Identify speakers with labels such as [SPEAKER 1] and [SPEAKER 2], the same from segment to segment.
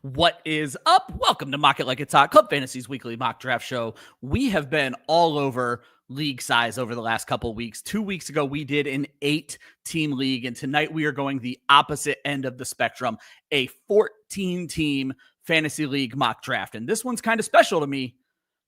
[SPEAKER 1] What is up? Welcome to Mock It Like It's Hot, Club Fantasy's weekly mock draft show. We have been all over league size over the last couple of weeks. 2 weeks ago, we did an 8-team league, and tonight we are going the opposite end of the spectrum, a 14-team fantasy league mock draft. And this one's kind of special to me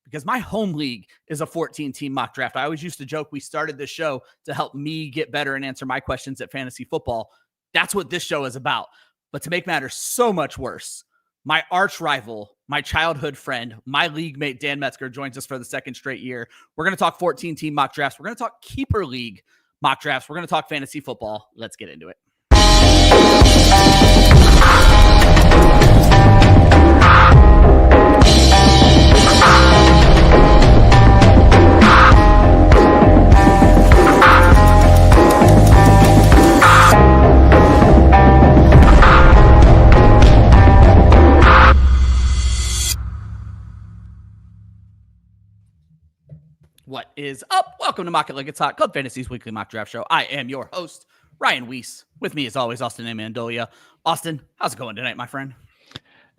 [SPEAKER 1] because my home league is a 14-team mock draft. I always used to joke we started this show to help me get better and answer my questions at fantasy football. That's what this show is about. But to make matters so much worse, my arch rival, my childhood friend, my league mate, Dan Metzgar, joins us for the second straight year. We're going to talk 14-team mock drafts. We're going to talk keeper league mock drafts. We're going to talk fantasy football. Let's get into it. What is up? Welcome to Mock It Like It's Hot, Club Fantasy's weekly mock draft show. I am your host, Ryan Weisse. With me, as always, Austin Amandolia. Austin, how's it going tonight, my friend?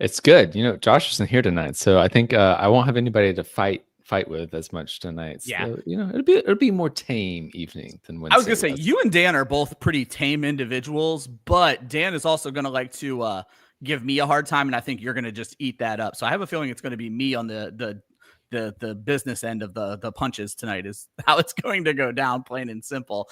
[SPEAKER 2] It's good. You know, Josh isn't here tonight, so I think I won't have anybody to fight with as much tonight. So,
[SPEAKER 1] Yeah,
[SPEAKER 2] you know, it'll be more tame evening than Wednesday.
[SPEAKER 1] I was gonna say you and Dan are both pretty tame individuals, but Dan is also gonna like to give me a hard time, and I think you're gonna just eat that up. So I have a feeling it's gonna be me on the business end of the punches tonight is how it's going to go down, plain and simple.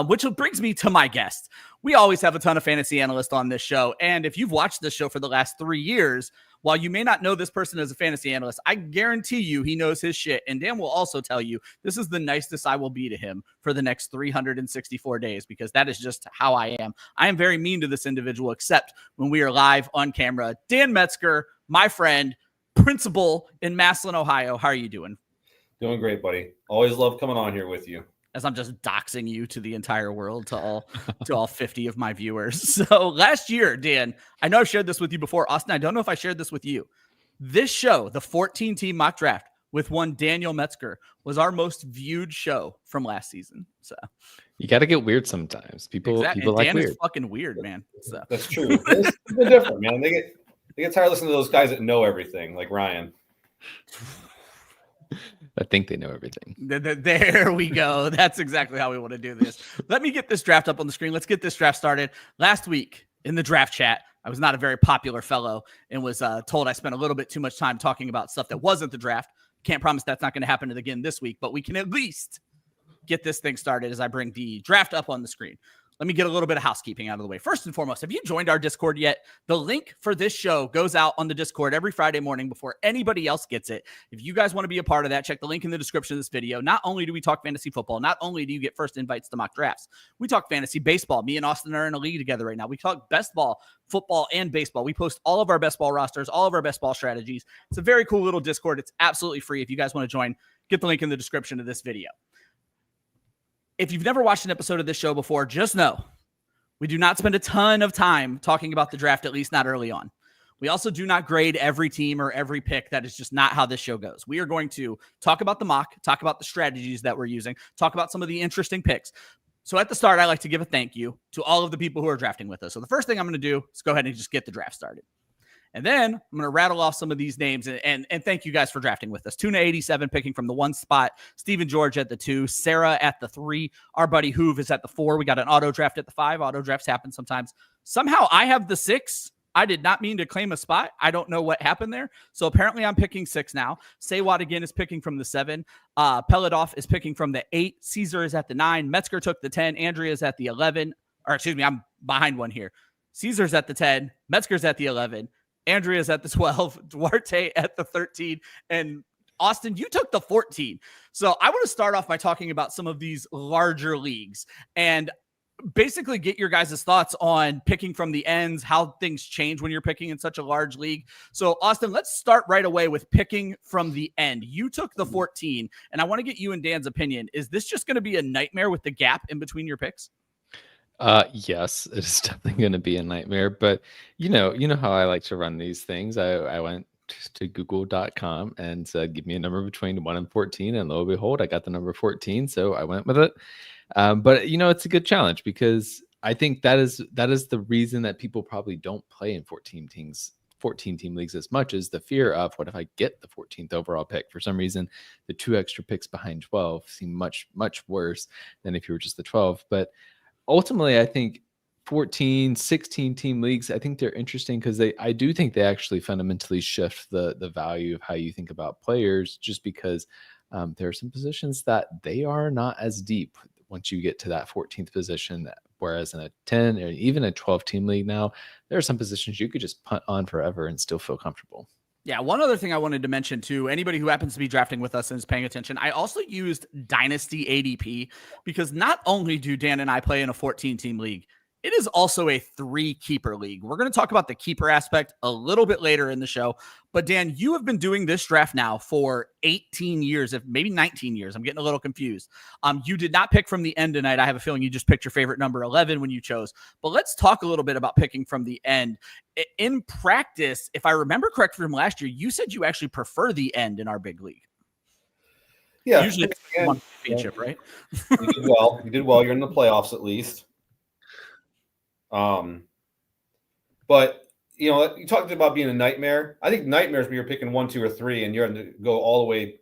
[SPEAKER 1] Which brings me to my guest. We always have a ton of fantasy analysts on this show. And if you've watched this show for the last 3 years, while you may not know this person as a fantasy analyst, I guarantee you he knows his shit. And Dan will also tell you this is the nicest I will be to him for the next 364 days, because that is just how I am. I am very mean to this individual, except when we are live on camera. Dan Metzgar, my friend, principal in Massillon, Ohio. How are you doing?
[SPEAKER 3] Doing great, buddy. Always love coming on here with you.
[SPEAKER 1] As I'm just doxing you to the entire world, to all 50 of my viewers. So last year, Dan, I know I've shared this with you before. Austin, I don't know if I shared this with you. This show, the 14-team mock draft with one Daniel Metzgar, was our most viewed show from last season. So
[SPEAKER 2] you got to get weird sometimes. People like
[SPEAKER 1] Dan
[SPEAKER 2] weird.
[SPEAKER 1] Is fucking weird, man. So
[SPEAKER 3] that's true. It's different, man. They get tired of listening to those guys that know everything, like Ryan.
[SPEAKER 2] I think they know everything.
[SPEAKER 1] There we go. That's exactly how we want to do this. Let me get this draft up on the screen. Let's get this draft started. Last week in the draft chat, I was not a very popular fellow and was told I spent a little bit too much time talking about stuff that wasn't the draft. Can't promise that's not going to happen again this week, but we can at least get this thing started as I bring the draft up on the screen. Let me get a little bit of housekeeping out of the way. First and foremost, have you joined our Discord yet? The link for this show goes out on the Discord every Friday morning before anybody else gets it. If you guys want to be a part of that, check the link in the description of this video. Not only do we talk fantasy football, not only do you get first invites to mock drafts, we talk fantasy baseball. Me and Austin are in a league together right now. We talk best ball, football, and baseball. We post all of our best ball rosters, all of our best ball strategies. It's a very cool little Discord. It's absolutely free. If you guys want to join, get the link in the description of this video. If you've never watched an episode of this show before, just know we do not spend a ton of time talking about the draft, at least not early on. We also do not grade every team or every pick. That is just not how this show goes. We are going to talk about the mock, talk about the strategies that we're using, talk about some of the interesting picks. So at the start, I like to give a thank you to all of the people who are drafting with us. So the first thing I'm going to do is go ahead and just get the draft started. And then I'm going to rattle off some of these names and thank you guys for drafting with us. Tuna87 picking from the 1 spot. Steven George at the 2. Sarah at the 3. Our buddy Hoove is at the 4. We got an auto draft at the 5. Auto drafts happen sometimes. Somehow I have the 6. I did not mean to claim a spot. I don't know what happened there. So apparently I'm picking 6 now. Saywat again is picking from the 7. Peladov is picking from the 8. Caesar is at the 9. Metzger took the 10. Andrea is at the 11. Or excuse me, I'm behind one here. Caesar's at the 10. Metzger's at the 11. Andrea's at the 12, Duarte at the 13, and Austin, you took the 14. So I want to start off by talking about some of these larger leagues and basically get your guys' thoughts on picking from the ends, how things change when you're picking in such a large league. So Austin, let's start right away with picking from the end. You took the 14, and I want to get you and Dan's opinion. Is this just going to be a nightmare with the gap in between your picks?
[SPEAKER 2] Yes, it's definitely going to be a nightmare, but you know how I like to run these things. I went to google.com and said, give me a number between 1 and 14. And lo and behold, I got the number 14. So I went with it. But it's a good challenge because I think that is the reason that people probably don't play in 14 14 team leagues as much as the fear of what if I get the 14th overall pick. For some reason, the 2 extra picks behind 12 seem much worse than if you were just the 12. But ultimately, I think 14, 16 team leagues, I think they're interesting because I do think they actually fundamentally shift the value of how you think about players, just because there are some positions that they are not as deep once you get to that 14th position. Whereas in a 10 or even a 12 team league now, there are some positions you could just punt on forever and still feel comfortable.
[SPEAKER 1] Yeah, one other thing I wanted to mention to anybody who happens to be drafting with us and is paying attention, I also used Dynasty ADP because not only do Dan and I play in a 14-team league, it is also a 3-keeper league. We're going to talk about the keeper aspect a little bit later in the show. But Dan, you have been doing this draft now for 18 years, if maybe 19 years. I'm getting a little confused. You did not pick from the end tonight. I have a feeling you just picked your favorite number 11 when you chose. But let's talk a little bit about picking from the end. In practice, if I remember correctly from last year, you said you actually prefer the end in our big league.
[SPEAKER 3] Yeah.
[SPEAKER 1] Usually it's one championship, right?
[SPEAKER 3] You did well. You did well. You're in the playoffs at least. But you talked about being a nightmare. I think nightmares when you're picking 1, 2, or 3, and you're going to go all the way,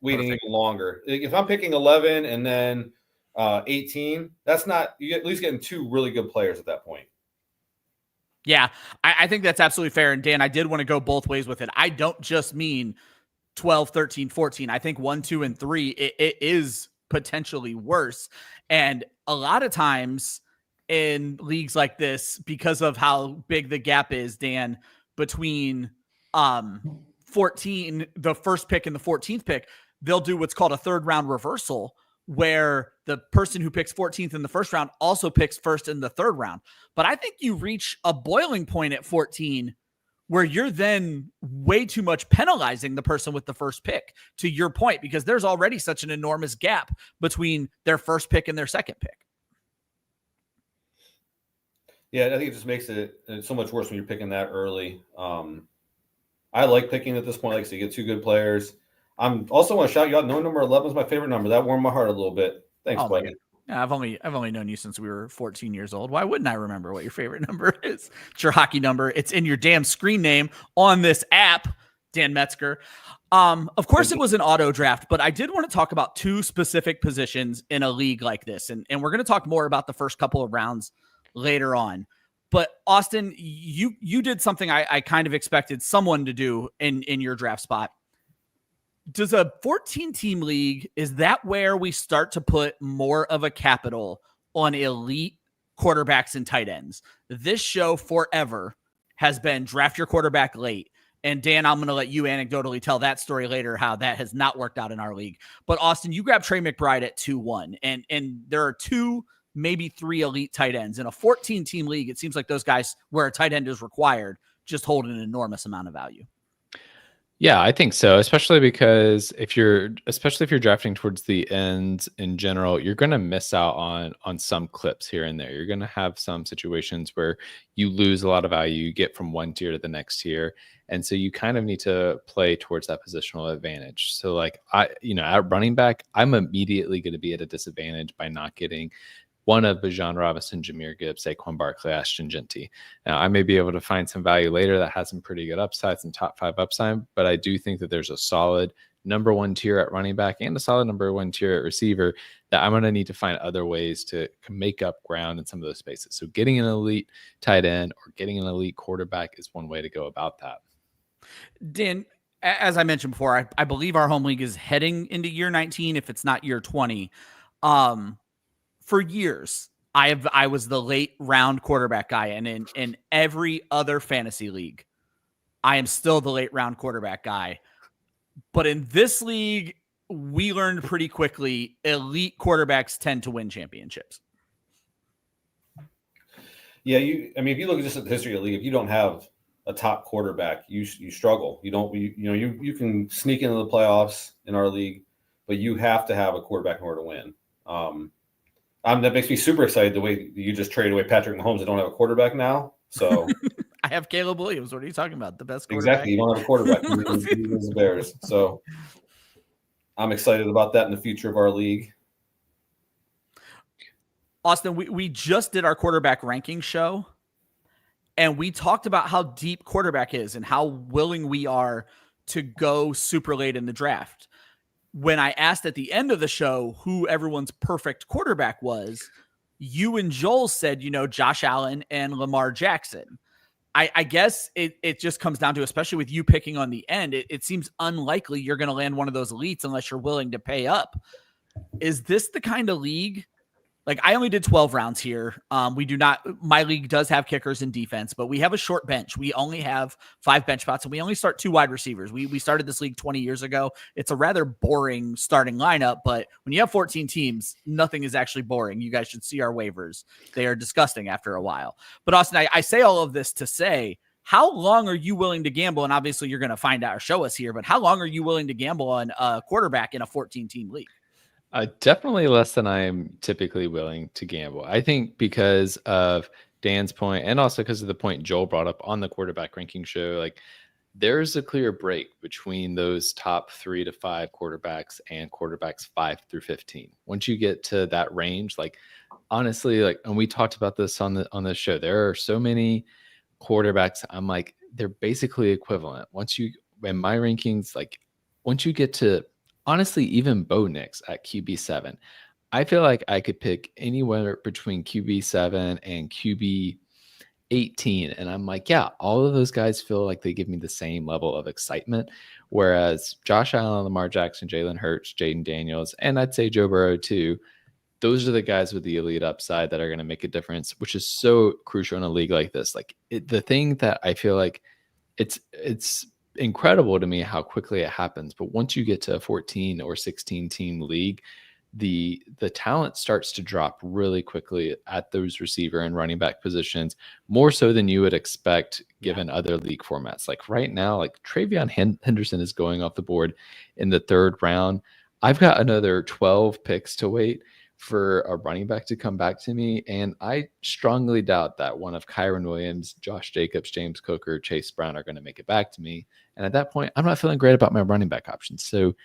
[SPEAKER 3] waiting even longer. If I'm picking 11 and then 18, that's not, you at least getting 2 really good players at that point.
[SPEAKER 1] Yeah, I think that's absolutely fair. And Dan, I did want to go both ways with it. I don't just mean 12, 13, 14. I think 1, 2, and 3, it is potentially worse. And a lot of times in leagues like this, because of how big the gap is, Dan, between 14, the first pick and the 14th pick, they'll do what's called a 3rd round reversal, where the person who picks 14th in the first round also picks first in the 3rd round. But I think you reach a boiling point at 14 where you're then way too much penalizing the person with the first pick, to your point, because there's already such an enormous gap between their first pick and their second pick.
[SPEAKER 3] Yeah, I think it just makes it so much worse when you're picking that early. I like picking at this point, like so you get 2 good players. I'm also want to shout you out. No, number 11 is my favorite number. That warmed my heart a little bit. Thanks, buddy.
[SPEAKER 1] Yeah, I've only known you since we were 14 years old. Why wouldn't I remember what your favorite number is? It's your hockey number. It's in your damn screen name on this app, Dan Metzgar. Of course, it was an auto draft, but I did want to talk about 2 specific positions in a league like this, and we're going to talk more about the first couple of rounds later on. But Austin, you did something I kind of expected someone to do in your draft spot. Does a 14-team league, is that where we start to put more of a capital on elite quarterbacks and tight ends? This show forever has been draft your quarterback late. And Dan, I'm going to let you anecdotally tell that story later, how that has not worked out in our league. But Austin, you grabbed Trey McBride at 2-1, and there are 2, maybe 3 elite tight ends in a 14-team league. It seems like those guys where a tight end is required just hold an enormous amount of value.
[SPEAKER 2] Yeah, I think so, especially because if you're drafting towards the end in general, you're going to miss out on some clips here and there. You're going to have some situations where you lose a lot of value, you get from one tier to the next tier. And so you kind of need to play towards that positional advantage. So like at running back, I'm immediately going to be at a disadvantage by not getting one of Bijan Robinson, Jahmyr Gibbs, Saquon Barkley, Ashton Genty. Now, I may be able to find some value later that has some pretty good upsides and top 5 upside, but I do think that there's a solid number 1 tier at running back and a solid number 1 tier at receiver that I'm going to need to find other ways to make up ground in some of those spaces. So getting an elite tight end or getting an elite quarterback is one way to go about that.
[SPEAKER 1] Dan, as I mentioned before, I believe our home league is heading into year 19, if it's not year 20. For years, I was the late round quarterback guy, and in every other fantasy league, I am still the late round quarterback guy. But in this league, we learned pretty quickly elite quarterbacks tend to win championships.
[SPEAKER 3] Yeah, if you look just at the history of the league, if you don't have a top quarterback, you struggle. You can sneak into the playoffs in our league, but you have to have a quarterback in order to win. That makes me super excited the way you just traded away Patrick Mahomes. I don't have a quarterback now, so
[SPEAKER 1] I have Caleb Williams. What are you talking about? The best quarterback?
[SPEAKER 3] Exactly. You don't have a quarterback. You lose the Bears. So I'm excited about that in the future of our league.
[SPEAKER 1] Austin, we just did our quarterback ranking show, And we talked about how deep quarterback is and how willing we are to go super late in the draft. When I asked at the end of the show who everyone's perfect quarterback was, you and Joel said, Josh Allen and Lamar Jackson. I guess it just comes down to, especially with you picking on the end, it seems unlikely you're going to land one of those elites unless you're willing to pay up. Is this the kind of league? Like, I only did 12 rounds here. My league does have kickers and defense, but we have a short bench. We only have 5 bench spots, and we only start 2 wide receivers. We started this league 20 years ago. It's a rather boring starting lineup, but when you have 14 teams, nothing is actually boring. You guys should see our waivers. They are disgusting after a while. But Austin, I say all of this to say, how long are you willing to gamble? And obviously you're going to find out or show us here, but how long are you willing to gamble on a quarterback in a 14-team league?
[SPEAKER 2] Definitely less than I am typically willing to gamble. I think because of Dan's point, and also because of the point Joel brought up on the quarterback ranking show, like there's a clear break between those top 3 to 5 quarterbacks and quarterbacks 5 through 15. Once you get to that range, like honestly, like, and we talked about this on the show, there are so many quarterbacks. I'm like, they're basically equivalent. In my rankings, like once you get to, honestly, even Bo Nix at QB7, I feel like I could pick anywhere between QB7 and QB18. And I'm like, yeah, all of those guys feel like they give me the same level of excitement. Whereas Josh Allen, Lamar Jackson, Jalen Hurts, Jaden Daniels, and I'd say Joe Burrow too, those are the guys with the elite upside that are going to make a difference, which is so crucial in a league like this. Like the thing that I feel like it's incredible to me how quickly it happens, but once you get to a 14 or 16 team league, the talent starts to drop really quickly at those receiver and running back positions, more so than you would expect given other league formats. Like right now, like Travion Henderson is going off the board in the 3rd round. I've got another 12 picks to wait for a running back to come back to me. And I strongly doubt that one of Kyron Williams, Josh Jacobs, James Cook, or Chase Brown are going to make it back to me. And at that point, I'm not feeling great about my running back options. So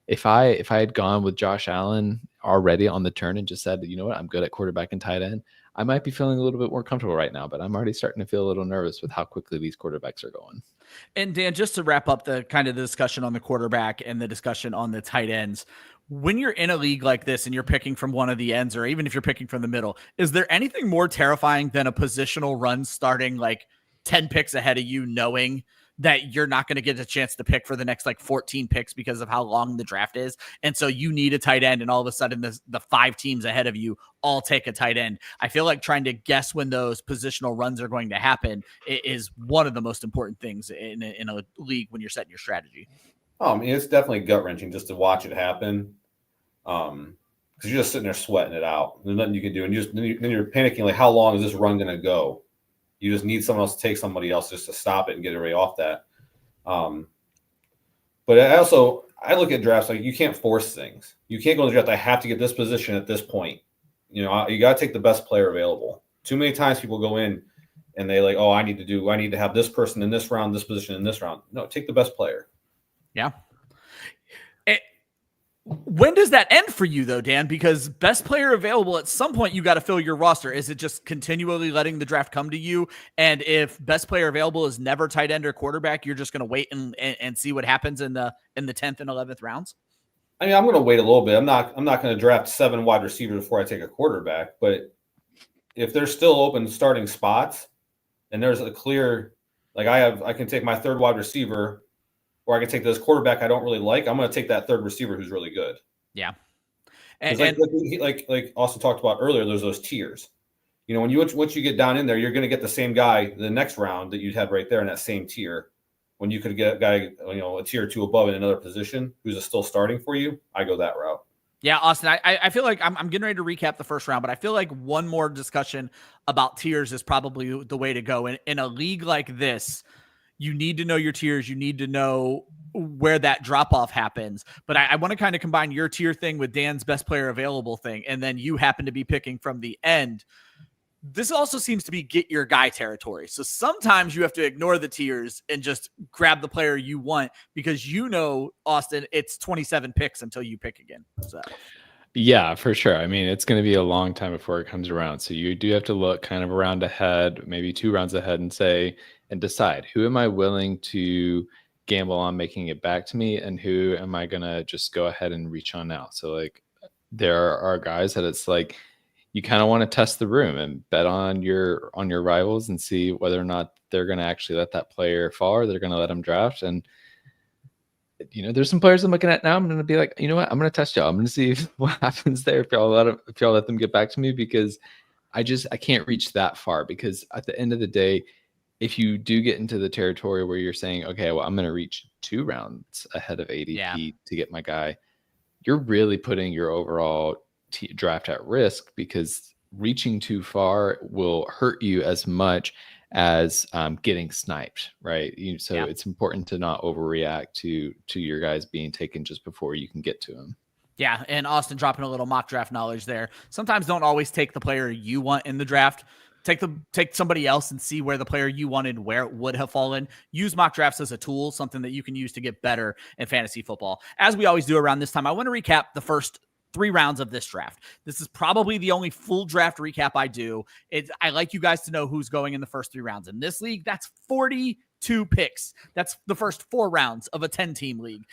[SPEAKER 2] if I had gone with Josh Allen already on the turn and just said, you know what, I'm good at quarterback and tight end, I might be feeling a little bit more comfortable right now, but I'm already starting to feel a little nervous with how quickly these quarterbacks are going.
[SPEAKER 1] And Dan, just to wrap up the kind of the discussion on the quarterback and the discussion on the tight ends, when you're in a league like this and you're picking from one of the ends, or even if you're picking from the middle, is there anything more terrifying than a positional run starting like 10 picks ahead of you, knowing that you're not going to get a chance to pick for the next like 14 picks because of how long the draft is? And so you need a tight end, and all of a sudden the 5 teams ahead of you all take a tight end. I feel like trying to guess when those positional runs are going to happen is one of the most important things in a league when you're setting your strategy.
[SPEAKER 3] I mean, it's definitely gut-wrenching just to watch it happen, because you're just sitting there sweating it out. There's nothing you can do, and then you're panicking, like, how long is this run going to go? You just need someone else to take somebody else just to stop it and get everybody off that. But I look at drafts like you can't force things. You can't go to the draft, I have to get this position at this point. You got to take the best player available. Too many times people go in and they like, oh, I need to have this person in this round, this position in this round. No, take the best player.
[SPEAKER 1] Yeah. When does that end for you, though, Dan? Because best player available, at some point you got to fill your roster. Is it just continually letting the draft come to you? And if best player available is never tight end or quarterback, you're just going to wait and see what happens in the 10th and 11th rounds?
[SPEAKER 3] I mean, I'm going to wait a little bit. I'm not going to draft 7 wide receivers before I take a quarterback. But if there's still open starting spots and there's a clear, like I can take my 3rd wide receiver, or I can take this quarterback I don't really like, I'm going to take that 3rd receiver who's really good.
[SPEAKER 1] Yeah.
[SPEAKER 3] And like Austin talked about earlier, there's those tiers. Once you get down in there, you're going to get the same guy the next round that you'd have right there in that same tier. When you could get a guy, a tier or 2 above in another position who's still starting for you, I go that route. Yeah,
[SPEAKER 1] Austin, I feel like I'm getting ready to recap the first round, but I feel like one more discussion about tiers is probably the way to go. In a league like this, you need to know your tiers. You need to know where that drop-off happens. But I want to kind of combine your tier thing with Dan's best player available thing, and then you happen to be picking from the end. This also seems to be get your guy territory. So sometimes you have to ignore the tiers and just grab the player you want because Austin, it's 27 picks until you pick again. So
[SPEAKER 2] Yeah, for sure. I mean, it's going to be a long time before it comes around. So you do have to look kind of a round ahead, maybe 2 rounds ahead, and decide, who am I willing to gamble on making it back to me, and who am I going to just go ahead and reach on now. So like there are guys that it's like you kind of want to test the room and bet on your rivals and see whether or not they're going to actually let that player fall, or they're going to let them draft. And there's some players I'm looking at now. I'm going to be like, you know what? I'm going to test y'all. I'm going to see what happens there if y'all let them get back to me, because I can't reach that far. Because at the end of the day, if you do get into the territory where you're saying, okay, well, I'm going to reach 2 rounds ahead of ADP to get my guy, you're really putting your overall draft at risk, because reaching too far will hurt you as much as getting sniped, right? It's important to not overreact to your guys being taken just before you can get to them.
[SPEAKER 1] Yeah, and Austin dropping a little mock draft knowledge there. Sometimes don't always take the player you want in the draft. Take somebody else and see where the player you wanted, where it would have fallen. Use mock drafts as a tool, something that you can use to get better in fantasy football. As we always do around this time, I want to recap the first 3 rounds of this draft. This is probably the only full draft recap I do. I like you guys to know who's going in the first 3 rounds. In this league, that's 42 picks. That's the first 4 rounds of a 10-team league.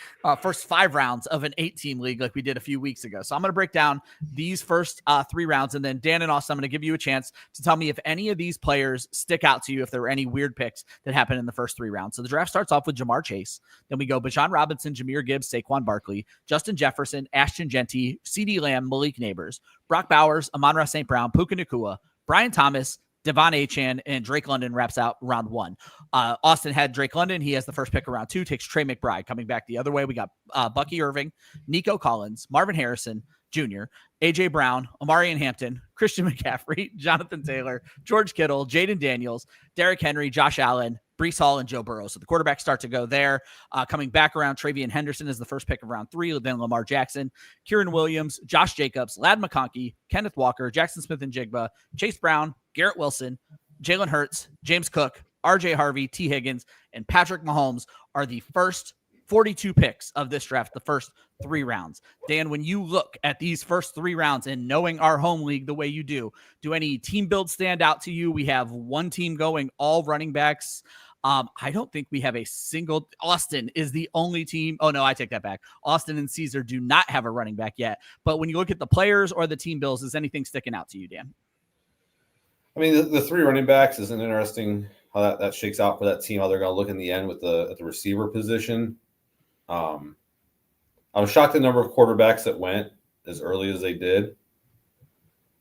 [SPEAKER 1] First 5 rounds of an 8-team league like we did a few weeks ago. So I'm going to break down these first 3 rounds, and then Dan and Austin, I'm going to give you a chance to tell me if any of these players stick out to you, if there were any weird picks that happened in the first 3 rounds. So the draft starts off with Jamar Chase. Then we go Bijan Robinson, Jahmyr Gibbs, Saquon Barkley, Justin Jefferson, Ashton Genty, CeeDee Lamb, Malik Neighbors, Brock Bowers, Amon-Ra St. Brown, Puka Nacua, Brian Thomas, Devon Achane, and Drake London wraps out round 1. Austin had Drake London. He has the first pick of round 2, takes Trey McBride. Coming back the other way, we got Bucky Irving, Nico Collins, Marvin Harrison Jr., A.J. Brown, Amarian Hampton, Christian McCaffrey, Jonathan Taylor, George Kittle, Jaden Daniels, Derrick Henry, Josh Allen, Breece Hall, and Joe Burrow. So the quarterbacks start to go there. Coming back around, Travion Henderson is the first pick of round 3, then Lamar Jackson, Kieran Williams, Josh Jacobs, Ladd McConkey, Kenneth Walker, Jackson Smith and Jigba, Chase Brown, Garrett Wilson, Jalen Hurts, James Cook, RJ Harvey, T. Higgins, and Patrick Mahomes are the first 42 picks of this draft, the first 3 rounds. Dan, when you look at these first 3 rounds and knowing our home league the way you do any team builds stand out to you? We have one team going all running backs. I don't think we have a single. Austin is the only team. Oh, no, I take that back. Austin and Caesar do not have a running back yet. But when you look at the players or the team builds, is anything sticking out to you, Dan?
[SPEAKER 3] I mean, the 3 running backs is an interesting how that shakes out for that team, how they're going to look in the end with at the receiver position. I was shocked the number of quarterbacks that went as early as they did.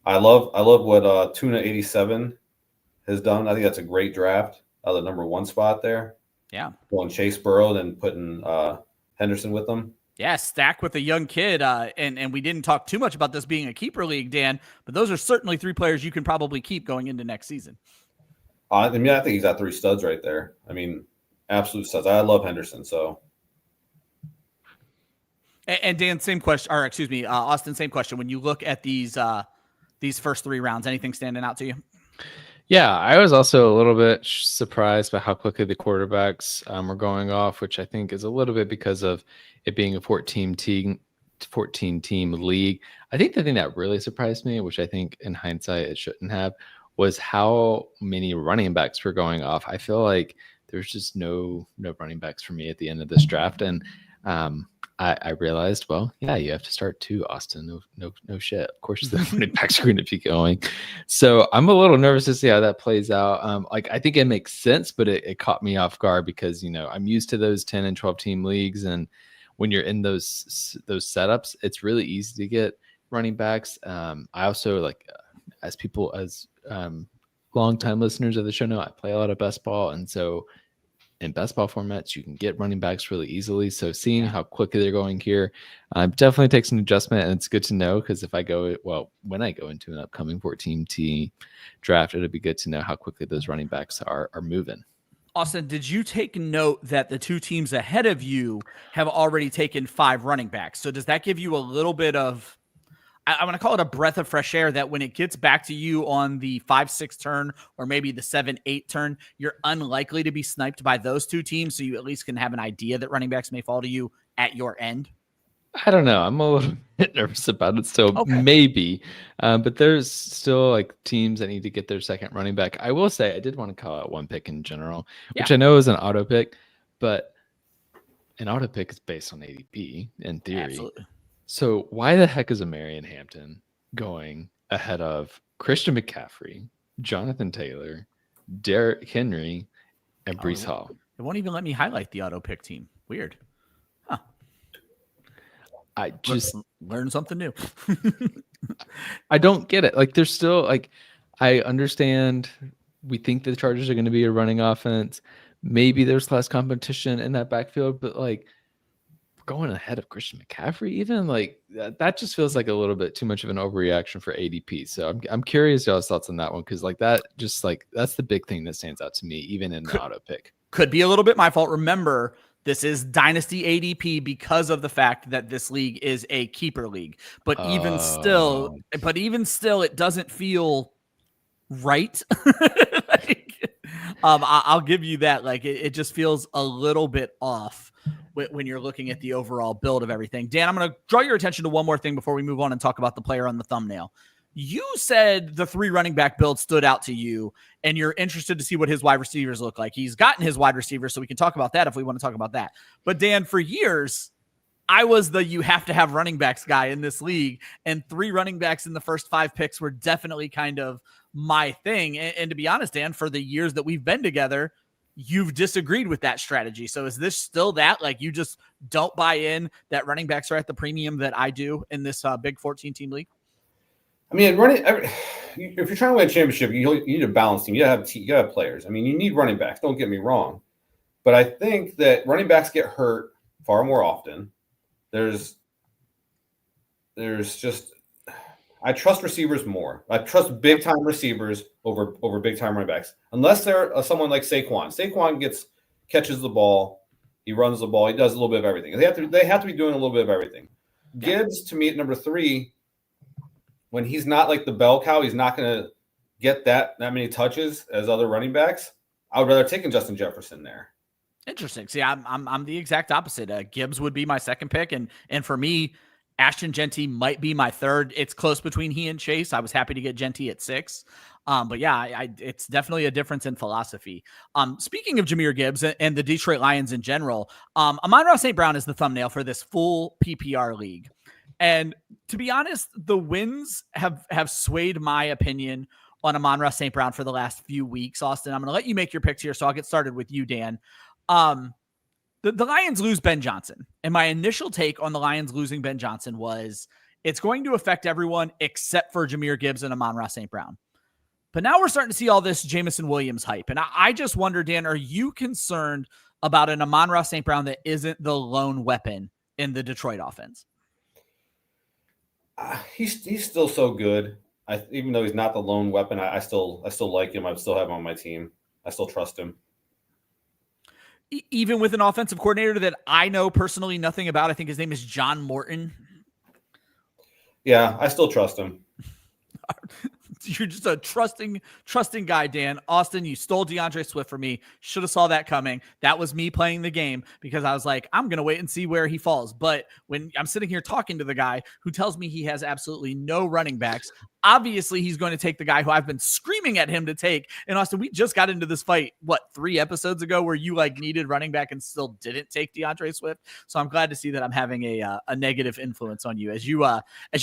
[SPEAKER 3] I love what Tuna 87 has done. I think that's a great draft. The number 1 spot there.
[SPEAKER 1] Yeah.
[SPEAKER 3] Going Chase Burrow, then putting Henderson with them.
[SPEAKER 1] Yeah, stack with a young kid. And we didn't talk too much about this being a keeper league, Dan, but those are certainly 3 players you can probably keep going into next season.
[SPEAKER 3] I think he's got 3 studs right there. I mean, absolute studs. I love Henderson, so.
[SPEAKER 1] And Dan, same question, or excuse me, Austin, same question. When you look at these first 3 rounds, anything standing out to you?
[SPEAKER 2] Yeah, I was also a little bit surprised by how quickly the quarterbacks were going off, which I think is a little bit because of it being a 14-team league. I think the thing that really surprised me, which I think in hindsight it shouldn't have, was how many running backs were going off. I feel like there's just no running backs for me at the end of this draft, and I realized, well, yeah, you have to start 2, Austin. No shit. Of course, the running backs are going to be going. So I'm a little nervous to see how that plays out. I think it makes sense, but it caught me off guard because I'm used to those 10 and 12 team leagues, and when you're in those setups, it's really easy to get running backs. I also as longtime listeners of the show know, I play a lot of best ball, and so in best ball formats, you can get running backs really easily. So seeing how quickly they're going here definitely takes an adjustment, and it's good to know because when I go into an upcoming 14-team draft, it'll be good to know how quickly those running backs are moving.
[SPEAKER 1] Austin, did you take note that the 2 teams ahead of you have already taken 5 running backs? So does that give you a little bit of, I want to call it a breath of fresh air, that when it gets back to you on the 5-6 turn or maybe the 7-8 turn, you're unlikely to be sniped by those 2 teams, so you at least can have an idea that running backs may fall to you at your end?
[SPEAKER 2] I don't know. I'm a little bit nervous about it still.
[SPEAKER 1] Okay.
[SPEAKER 2] Maybe. But there's still like teams that need to get their second running back. I will say I did want to call out one pick in general, which
[SPEAKER 1] Yeah.
[SPEAKER 2] I know is an auto pick, but an auto pick is based on ADP in theory.
[SPEAKER 1] Absolutely.
[SPEAKER 2] So why the heck is a Marion Hampton going ahead of Christian McCaffrey, Jonathan Taylor, Derrick Henry, and Breece Hall?
[SPEAKER 1] It won't even let me highlight the auto pick team. Weird. Huh.
[SPEAKER 2] I just
[SPEAKER 1] learned something new.
[SPEAKER 2] I don't get it. Like, there's still like, I understand we think the Chargers are going to be a running offense. Maybe there's less competition in that backfield, but like going ahead of Christian McCaffrey, even like that just feels like a little bit too much of an overreaction for ADP. So I'm curious y'all's thoughts on that one, because like that just like that's the big thing that stands out to me, even in the auto pick.
[SPEAKER 1] Could be a little bit my fault. Remember, this is Dynasty ADP because of the fact that this league is a keeper league. But even still, it doesn't feel right. I'll give you that. Like it just feels a little bit off when you're looking at the overall build of everything. Dan, I'm going to draw your attention to one more thing before we move on and talk about the player on the thumbnail. You said the 3 running back build stood out to you, and you're interested to see what his wide receivers look like. He's gotten his wide receivers, so we can talk about that if we want to talk about that. But Dan, for years, I was the you have to have running backs guy in this league, and 3 running backs in the first 5 picks were definitely kind of my thing. And to be honest, Dan, for the years that we've been together, you've disagreed with that strategy. So is this still that? Like you just don't buy in that running backs are at the premium that I do in this big 14-team league?
[SPEAKER 3] I mean, if you're trying to win a championship, you need a balanced team. You gotta have players. I mean, you need running backs. Don't get me wrong, but I think that running backs get hurt far more often. There's just I trust receivers more. I trust big time receivers over big time running backs, unless they're someone like Saquon. Saquon catches the ball, he runs the ball, he does a little bit of everything. They have to be doing a little bit of everything. Gibbs, to me, at number 3. When he's not like the bell cow, he's not going to get that many touches as other running backs. I would rather take Justin Jefferson there.
[SPEAKER 1] Interesting. See, I'm the exact opposite. Gibbs would be my second pick, and for me, Ashton Genty might be my third. It's close between he and Chase. I was happy to get Genty at 6. But yeah, it's definitely a difference in philosophy. Speaking of Jahmyr Gibbs and the Detroit Lions in general, Amon-Ra St. Brown is the thumbnail for this full PPR league. And to be honest, the wins have swayed my opinion on Amon-Ra St. Brown for the last few weeks. Austin, I'm going to let you make your picks here, so I'll get started with you, Dan. The Lions lose Ben Johnson, and my initial take on the Lions losing Ben Johnson was it's going to affect everyone except for Jahmyr Gibbs and Amon-Ra St. Brown. But now we're starting to see all this Jameson Williams hype, and I just wonder, Dan, are you concerned about an Amon-Ra St. Brown that isn't the lone weapon in the Detroit offense?
[SPEAKER 3] He's still so good. Even though he's not the lone weapon, I still like him. I still have him on my team. I still trust him.
[SPEAKER 1] Even with an offensive coordinator that I know personally nothing about, I think his name is John Morton.
[SPEAKER 3] Yeah, I still trust him.
[SPEAKER 1] You're just a trusting guy, Dan. Austin, you stole DeAndre Swift from me. Should have saw that coming. That was me playing the game because I was like, I'm going to wait and see where he falls. But when I'm sitting here talking to the guy who tells me he has absolutely no running backs, obviously he's going to take the guy who I've been screaming at him to take. And Austin, we just got into this fight, 3 episodes ago where you needed running back and still didn't take DeAndre Swift. So I'm glad to see that I'm having a negative influence on you as you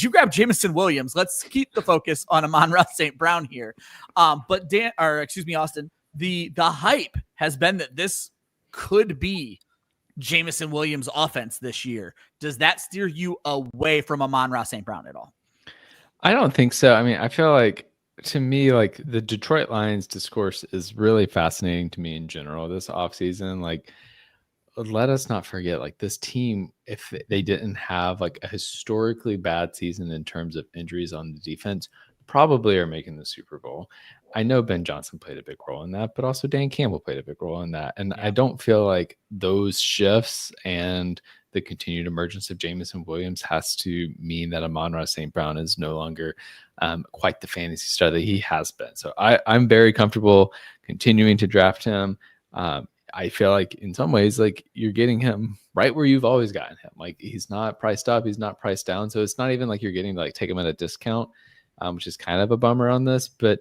[SPEAKER 1] grab Jameson Williams. Let's keep the focus on Amon-Ra St. Brown here. But Austin, the hype has been that this could be Jameson Williams' offense this year. Does that steer you away from Amon-Ra St. Brown at all?
[SPEAKER 2] I don't think so. I mean, I feel like, to me, like the Detroit Lions discourse is really fascinating to me in general this offseason. Like, let us not forget, like, this team, if they didn't have like a historically bad season in terms of injuries on the defense, probably are making the Super Bowl. I know Ben Johnson played a big role in that, but also Dan Campbell played a big role in that. And I don't feel like those shifts and the continued emergence of Jameson Williams has to mean that Amon-Ra St. Brown is no longer quite the fantasy star that he has been. So I'm very comfortable continuing to draft him. I feel like in some ways, like you're getting him right where you've always gotten him. Like he's not priced up, he's not priced down. So it's not even like you're getting to like take him at a discount, which is kind of a bummer on this. But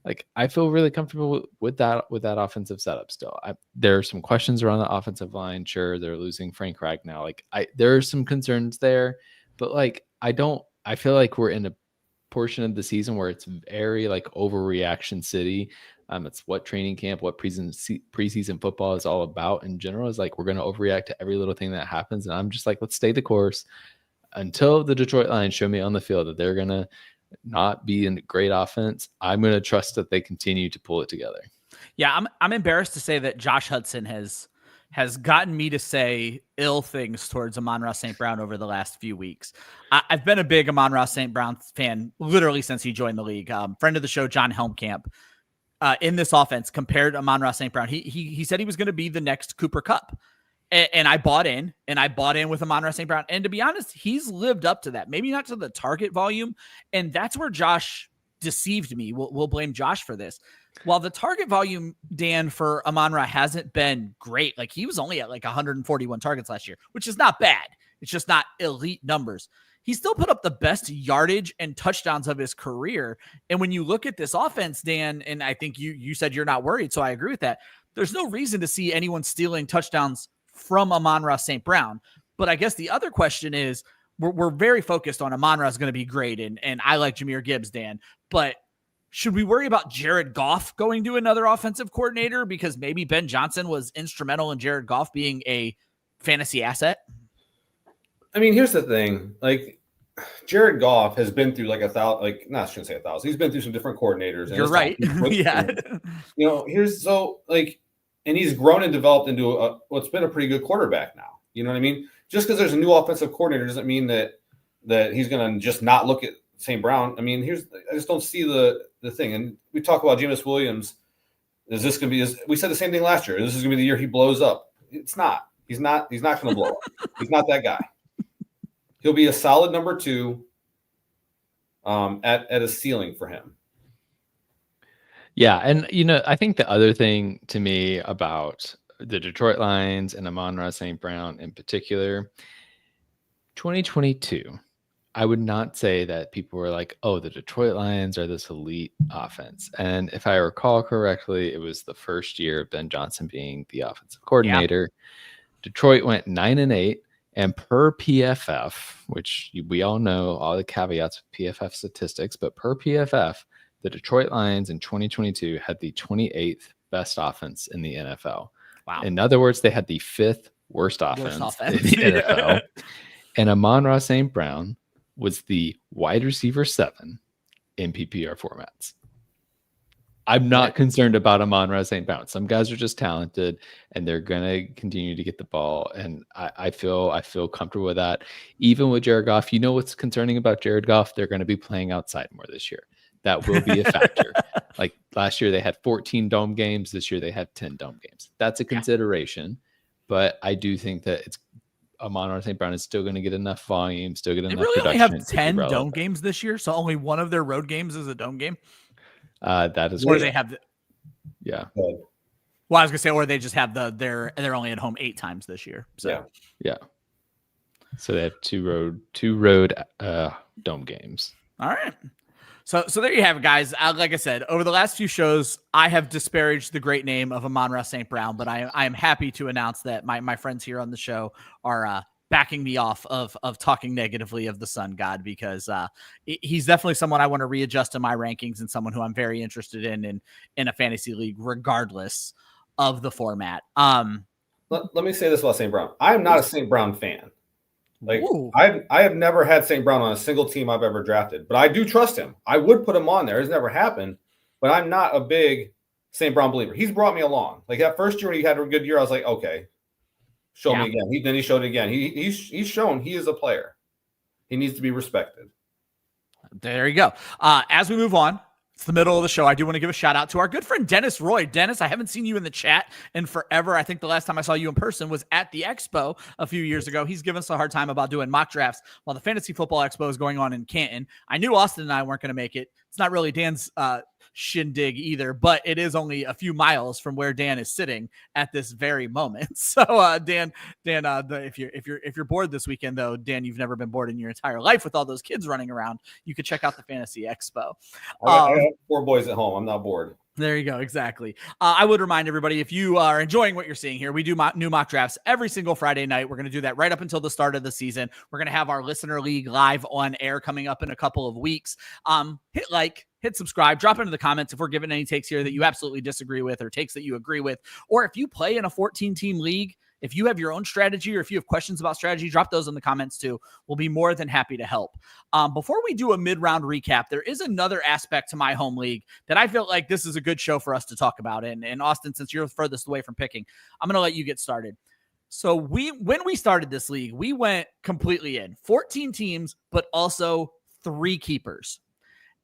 [SPEAKER 2] like I feel really comfortable with that offensive setup still. There are some questions around the offensive line. Sure, they're losing Frank Reich now. Like there are some concerns there, but like I feel like we're in a portion of the season where it's very like overreaction city. It's what training camp, what preseason football is all about in general, is like we're going to overreact to every little thing that happens. And I'm just like, let's stay the course until the Detroit Lions show me on the field that they're going to not be in great offense. I'm going to trust that they continue to pull it together.
[SPEAKER 1] Yeah, I'm embarrassed to say that Josh Hudson has gotten me to say ill things towards Amon-Ra St. Brown over the last few weeks. I've been a big Amon-Ra St. Brown fan literally since he joined the league. Friend of the show, John Helmkamp, in this offense compared Amon-Ra St. Brown. He said he was going to be the next Cooper Kupp. And I bought in, with Amon-Ra St. Brown. And to be honest, he's lived up to that. Maybe not to the target volume. And that's where Josh deceived me. We'll blame Josh for this. While the target volume, Dan, for Amon-Ra hasn't been great. Like he was only at like 141 targets last year, which is not bad. It's just not elite numbers. He still put up the best yardage and touchdowns of his career. And when you look at this offense, Dan, and I think you said you're not worried, so I agree with that. There's no reason to see anyone stealing touchdowns from Amon-Ra St. Brown. But I guess the other question is, we're very focused on Amon-Ra is going to be great, and I like Jahmyr Gibbs, Dan. But should we worry about Jared Goff going to another offensive coordinator because maybe Ben Johnson was instrumental in Jared Goff being a fantasy asset?
[SPEAKER 3] I mean, here's the thing. Like, Jared Goff has been through like I shouldn't say 1,000. He's been through some different coordinators.
[SPEAKER 1] You're right. Yeah.
[SPEAKER 3] You know, and he's grown and developed into what's been a pretty good quarterback now. You know what I mean? Just because there's a new offensive coordinator doesn't mean that he's going to just not look at St. Brown. I mean, I just don't see the thing. And we talk about Jameis Williams. Is this going to be? We said the same thing last year. This is going to be the year he blows up. It's not. He's not going to blow up. He's not that guy. He'll be a solid number 2 at a ceiling for him.
[SPEAKER 2] Yeah, and I think the other thing to me about the Detroit Lions and Amon-Ra St. Brown in particular, 2022, I would not say that people were like, oh, the Detroit Lions are this elite offense. And if I recall correctly, it was the first year of Ben Johnson being the offensive coordinator. Yeah. Detroit went 9-8. And per PFF, which we all know all the caveats of PFF statistics, but per PFF, the Detroit Lions in 2022 had the 28th best offense in the NFL.
[SPEAKER 1] Wow.
[SPEAKER 2] In other words, they had the 5th worst offense in the NFL. And Amon-Ra St. Brown was the wide receiver 7 in PPR formats. I'm not concerned about Amon-Ra St. Brown. Some guys are just talented, and they're going to continue to get the ball. And I feel comfortable with that. Even with Jared Goff, you know what's concerning about Jared Goff? They're going to be playing outside more this year. That will be a factor. Like last year, they had 14 dome games. This year, they had 10 dome games. That's a consideration. But I do think that Amon-Ra St. Brown is still going to get enough volume, still get enough production.
[SPEAKER 1] They really only have 10 dome games this year, so only one of their road games is a dome game.
[SPEAKER 2] That is
[SPEAKER 1] where they have
[SPEAKER 2] yeah.
[SPEAKER 1] Well, I was gonna say, or they just have they're only at home 8 times this year. So
[SPEAKER 2] yeah. So they have two road dome games.
[SPEAKER 1] All right. So there you have it, guys. Like I said, over the last few shows, I have disparaged the great name of Amon-Ra St. Brown, but I am happy to announce that my friends here on the show are backing me off of talking negatively of the Sun God, because he's definitely someone I want to readjust in my rankings and someone who I'm very interested in a fantasy league, regardless of the format.
[SPEAKER 3] Let me say this about St. Brown. I'm not a St. Brown fan. Like I have never had St. Brown on a single team I've ever drafted, but I do trust him. I would put him on there. It's never happened, but I'm not a big St. Brown believer. He's brought me along. Like that first year when he had a good year, I was like, okay, show me again. Then he showed it again. He's shown he is a player. He needs to be respected.
[SPEAKER 1] There you go. As we move on, it's the middle of the show. I do want to give a shout out to our good friend Dennis Roy. Dennis, I haven't seen you in the chat in forever. I think the last time I saw you in person was at the Expo a few years ago. He's given us a hard time about doing mock drafts while the Fantasy Football Expo is going on in Canton. I knew Austin and I weren't going to make it. It's not really Dan's shindig either, but it is only a few miles from where Dan is sitting at this very moment. So Dan, if you're bored this weekend, though, Dan, you've never been bored in your entire life with all those kids running around, you could check out the Fantasy Expo.
[SPEAKER 3] I got 4 boys at home. I'm not bored.
[SPEAKER 1] There you go. Exactly. I would remind everybody, if you are enjoying what you're seeing here, we do new mock drafts every single Friday night. We're going to do that right up until the start of the season. We're going to have our listener league live on air coming up in a couple of weeks. Hit like, hit subscribe, drop into the comments if we're giving any takes here that you absolutely disagree with, or takes that you agree with, or if you play in a 14-team league, if you have your own strategy, or if you have questions about strategy, drop those in the comments too. We'll be more than happy to help. Before we do a mid-round recap, there is another aspect to my home league that I felt like this is a good show for us to talk about. And Austin, since you're furthest away from picking, I'm going to let you get started. So when we started this league, we went completely in 14 teams, but also 3 keepers.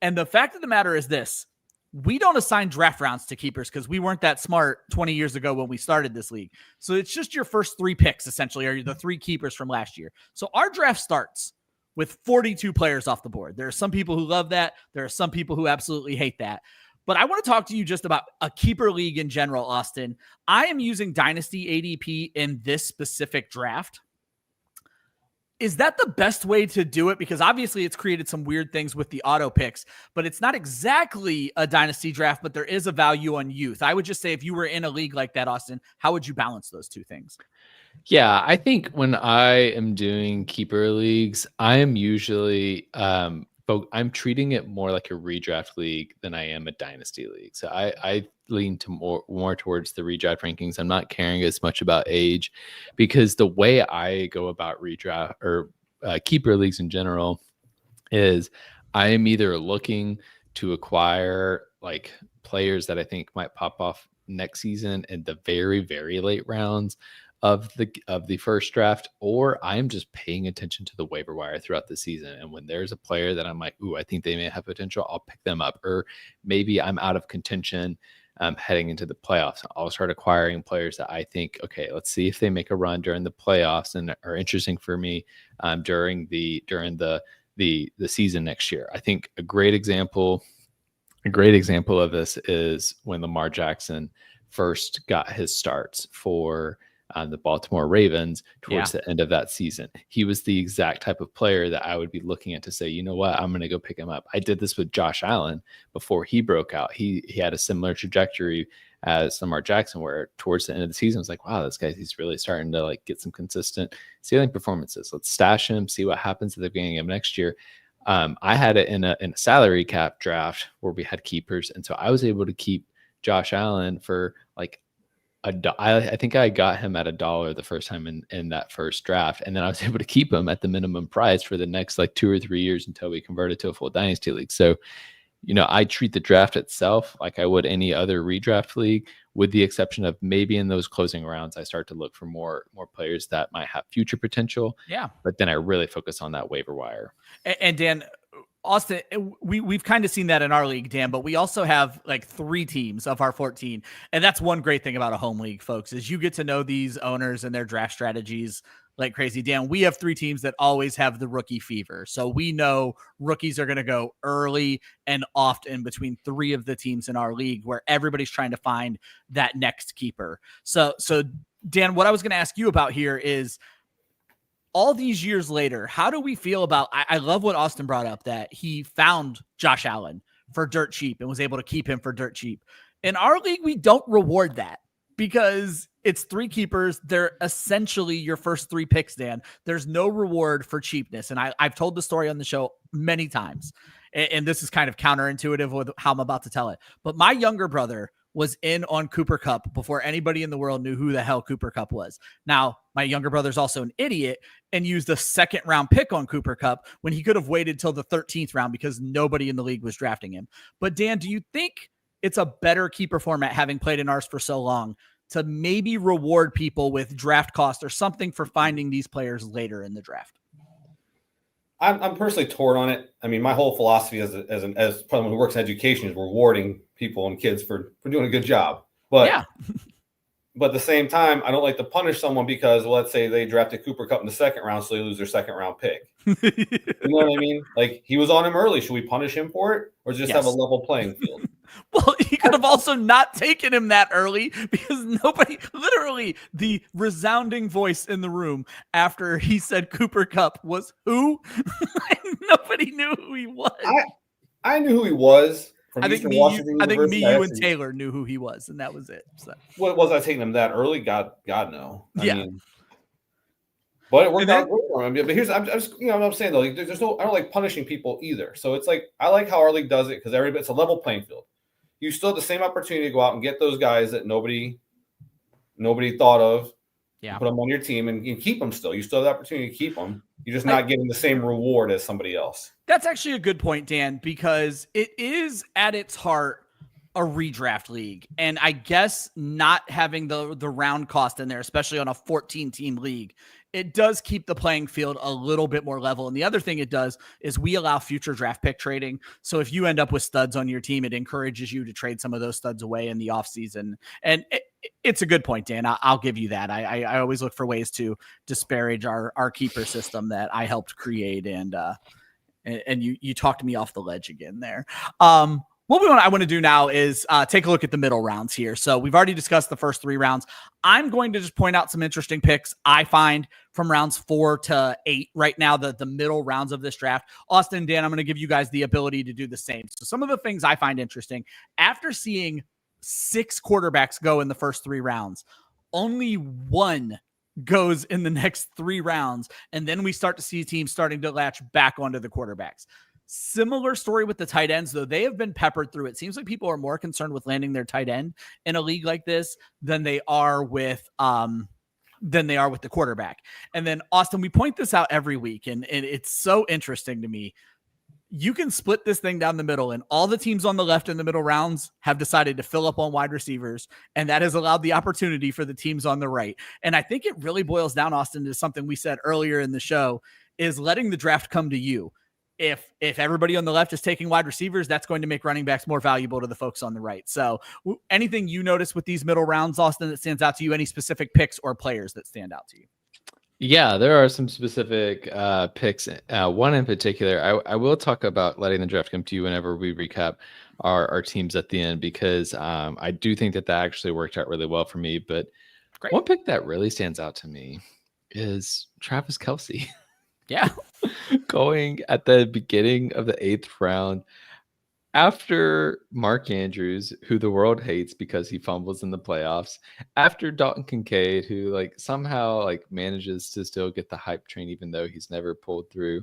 [SPEAKER 1] And the fact of the matter is this: we don't assign draft rounds to keepers because we weren't that smart 20 years ago when we started this league. So it's just your first 3 picks, essentially, are the 3 keepers from last year. So our draft starts with 42 players off the board. There are some people who love that. There are some people who absolutely hate that. But I want to talk to you just about a keeper league in general, Austin. I am using Dynasty ADP in this specific draft. Is that the best way to do it? Because obviously it's created some weird things with the auto picks, but it's not exactly a dynasty draft, but there is a value on youth. I would just say, if you were in a league like that, Austin, how would you balance those 2 things?
[SPEAKER 2] Yeah, I think when I am doing keeper leagues, I am usually I'm treating it more like a redraft league than I am a dynasty league. So I lean to more towards the redraft rankings. I'm not caring as much about age, because the way I go about redraft or keeper leagues in general is I am either looking to acquire like players that I think might pop off next season in the very, very late rounds of the first draft, or I'm just paying attention to the waiver wire throughout the season. And when there's a player that I'm like, ooh, I think they may have potential, I'll pick them up. Or maybe I'm out of contention heading into the playoffs. I'll start acquiring players that I think, okay, let's see if they make a run during the playoffs and are interesting for me during the season next year. I think a great example of this is when Lamar Jackson first got his starts for the Baltimore Ravens towards the end of that season. He was the exact type of player that I would be looking at to say, you know what, I'm going to go pick him up. I did this with Josh Allen before he broke out. He had a similar trajectory as Lamar Jackson, where towards the end of the season, I was like, wow, this guy, he's really starting to like get some consistent ceiling performances. Let's stash him, see what happens at the beginning of next year. I had it in a salary cap draft where we had keepers. And so I was able to keep Josh Allen for like I think I got him at $1 the first time in that first draft. And then I was able to keep him at the minimum price for the next like 2 or 3 years until we converted to a full dynasty league. So, you know, I treat the draft itself like I would any other redraft league, with the exception of maybe in those closing rounds, I start to look for more players that might have future potential. Yeah. But then I really focus on that waiver wire.
[SPEAKER 1] And Dan, Austin, we've kind of seen that in our league, Dan, but we also have like 3 teams of our 14. And that's one great thing about a home league, folks, is you get to know these owners and their draft strategies like crazy. Dan, we have 3 teams that always have the rookie fever. So we know rookies are going to go early and often between 3 of the teams in our league, where everybody's trying to find that next keeper. So Dan, what I was going to ask you about here is, all these years later, how do we feel about, I love what Austin brought up, that he found Josh Allen for dirt cheap and was able to keep him for dirt cheap. In our league, we don't reward that because it's 3 keepers. They're essentially your first 3 picks, Dan. There's no reward for cheapness. And I've told the story on the show many times, and this is kind of counterintuitive with how I'm about to tell it. But my younger brother was in on Cooper Kupp before anybody in the world knew who the hell Cooper Kupp was. Now, my younger brother's also an idiot and used a 2nd round pick on Cooper Kupp when he could have waited till the 13th round because nobody in the league was drafting him. But Dan, do you think it's a better keeper format, having played in ours for so long, to maybe reward people with draft cost or something for finding these players later in the draft?
[SPEAKER 3] I'm personally torn on it. I mean, my whole philosophy as someone who works in education is rewarding people and kids for doing a good job. But But at the same time, I don't like to punish someone because, well, let's say they drafted Cooper Kupp in the second round, so they lose their second round pick. You know what I mean? Like, he was on him early. Should we punish him for it, or just have a level playing field?
[SPEAKER 1] Well, he could have also not taken him that early because nobody, literally the resounding voice in the room after he said Cooper Kupp was who? Nobody knew who he was.
[SPEAKER 3] I knew who he was.
[SPEAKER 1] I think me, you, and Taylor knew who he was, and that was it. So.
[SPEAKER 3] What was I taking him that early? God no. I mean, but it worked out great for him. But here's, I'm just, you know what I'm saying though. Like, there's no, I don't like punishing people either. So it's like, I like how our league does it because it's a level playing field. You still have the same opportunity to go out and get those guys that nobody thought of. Yeah. Put them on your team and keep them still. You still have the opportunity to keep them. You're just not getting the same reward as somebody else.
[SPEAKER 1] That's actually a good point, Dan, because it is at its heart a redraft league. And I guess not having the round cost in there, especially on a 14-team league, it does keep the playing field a little bit more level. And the other thing it does is we allow future draft pick trading. So if you end up with studs on your team, it encourages you to trade some of those studs away in the offseason. And it's a good point, Dan. I'll give you that. I always look for ways to disparage our keeper system that I helped create. And you talked me off the ledge again there. What I want to do now is take a look at the middle rounds here. So we've already discussed the first 3 rounds. I'm going to just point out some interesting picks I find from rounds 4 to 8 right now, the middle rounds of this draft. Austin and Dan, I'm going to give you guys the ability to do the same. So some of the things I find interesting, after seeing 6 quarterbacks go in the first 3 rounds, only 1 goes in the next 3 rounds. And then we start to see teams starting to latch back onto the quarterbacks. Similar story with the tight ends, though. They have been peppered through. It seems like people are more concerned with landing their tight end in a league like this than they are with the quarterback. And then, Austin, we point this out every week, and it's so interesting to me. You can split this thing down the middle, and all the teams on the left in the middle rounds have decided to fill up on wide receivers, and that has allowed the opportunity for the teams on the right. And I think it really boils down, Austin, to something we said earlier in the show, is letting the draft come to you. If everybody on the left is taking wide receivers, that's going to make running backs more valuable to the folks on the right. So anything you notice with these middle rounds, Austin, that stands out to you? Any specific picks or players that stand out to you?
[SPEAKER 2] Yeah, there are some specific picks. One in particular, I will talk about letting the draft come to you whenever we recap our teams at the end, because I do think that actually worked out really well for me. But one pick that really stands out to me is Travis Kelce.
[SPEAKER 1] Yeah.
[SPEAKER 2] Going at the beginning of the 8th round after Mark Andrews, who the world hates because he fumbles in the playoffs, after Dalton Kincaid, who somehow manages to still get the hype train even though he's never pulled through,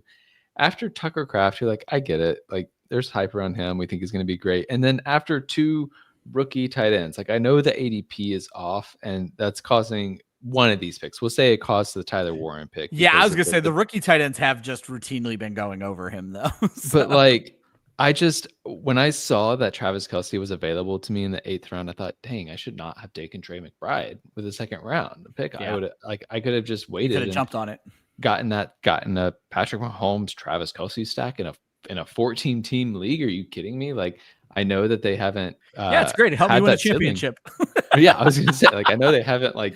[SPEAKER 2] after Tucker Kraft, who I get it, there's hype around him, we think he's going to be great, and then after 2 rookie tight ends, I know the ADP is off and that's causing one of these picks. We'll say it caused the Tyler Warren pick.
[SPEAKER 1] Yeah, I was going to say the rookie tight ends have just routinely been going over him, though.
[SPEAKER 2] So. But when I saw that Travis Kelce was available to me in the 8th round, I thought, dang, I should not have taken Trey McBride with the 2nd round pick. Yeah. I could have just waited.
[SPEAKER 1] Could have jumped on it.
[SPEAKER 2] Gotten a Patrick Mahomes, Travis Kelce stack in a 14-team league. Are you kidding me? I know that they haven't.
[SPEAKER 1] Yeah, it's great. It helped me win a championship.
[SPEAKER 2] Yeah, I was going to say, I know they haven't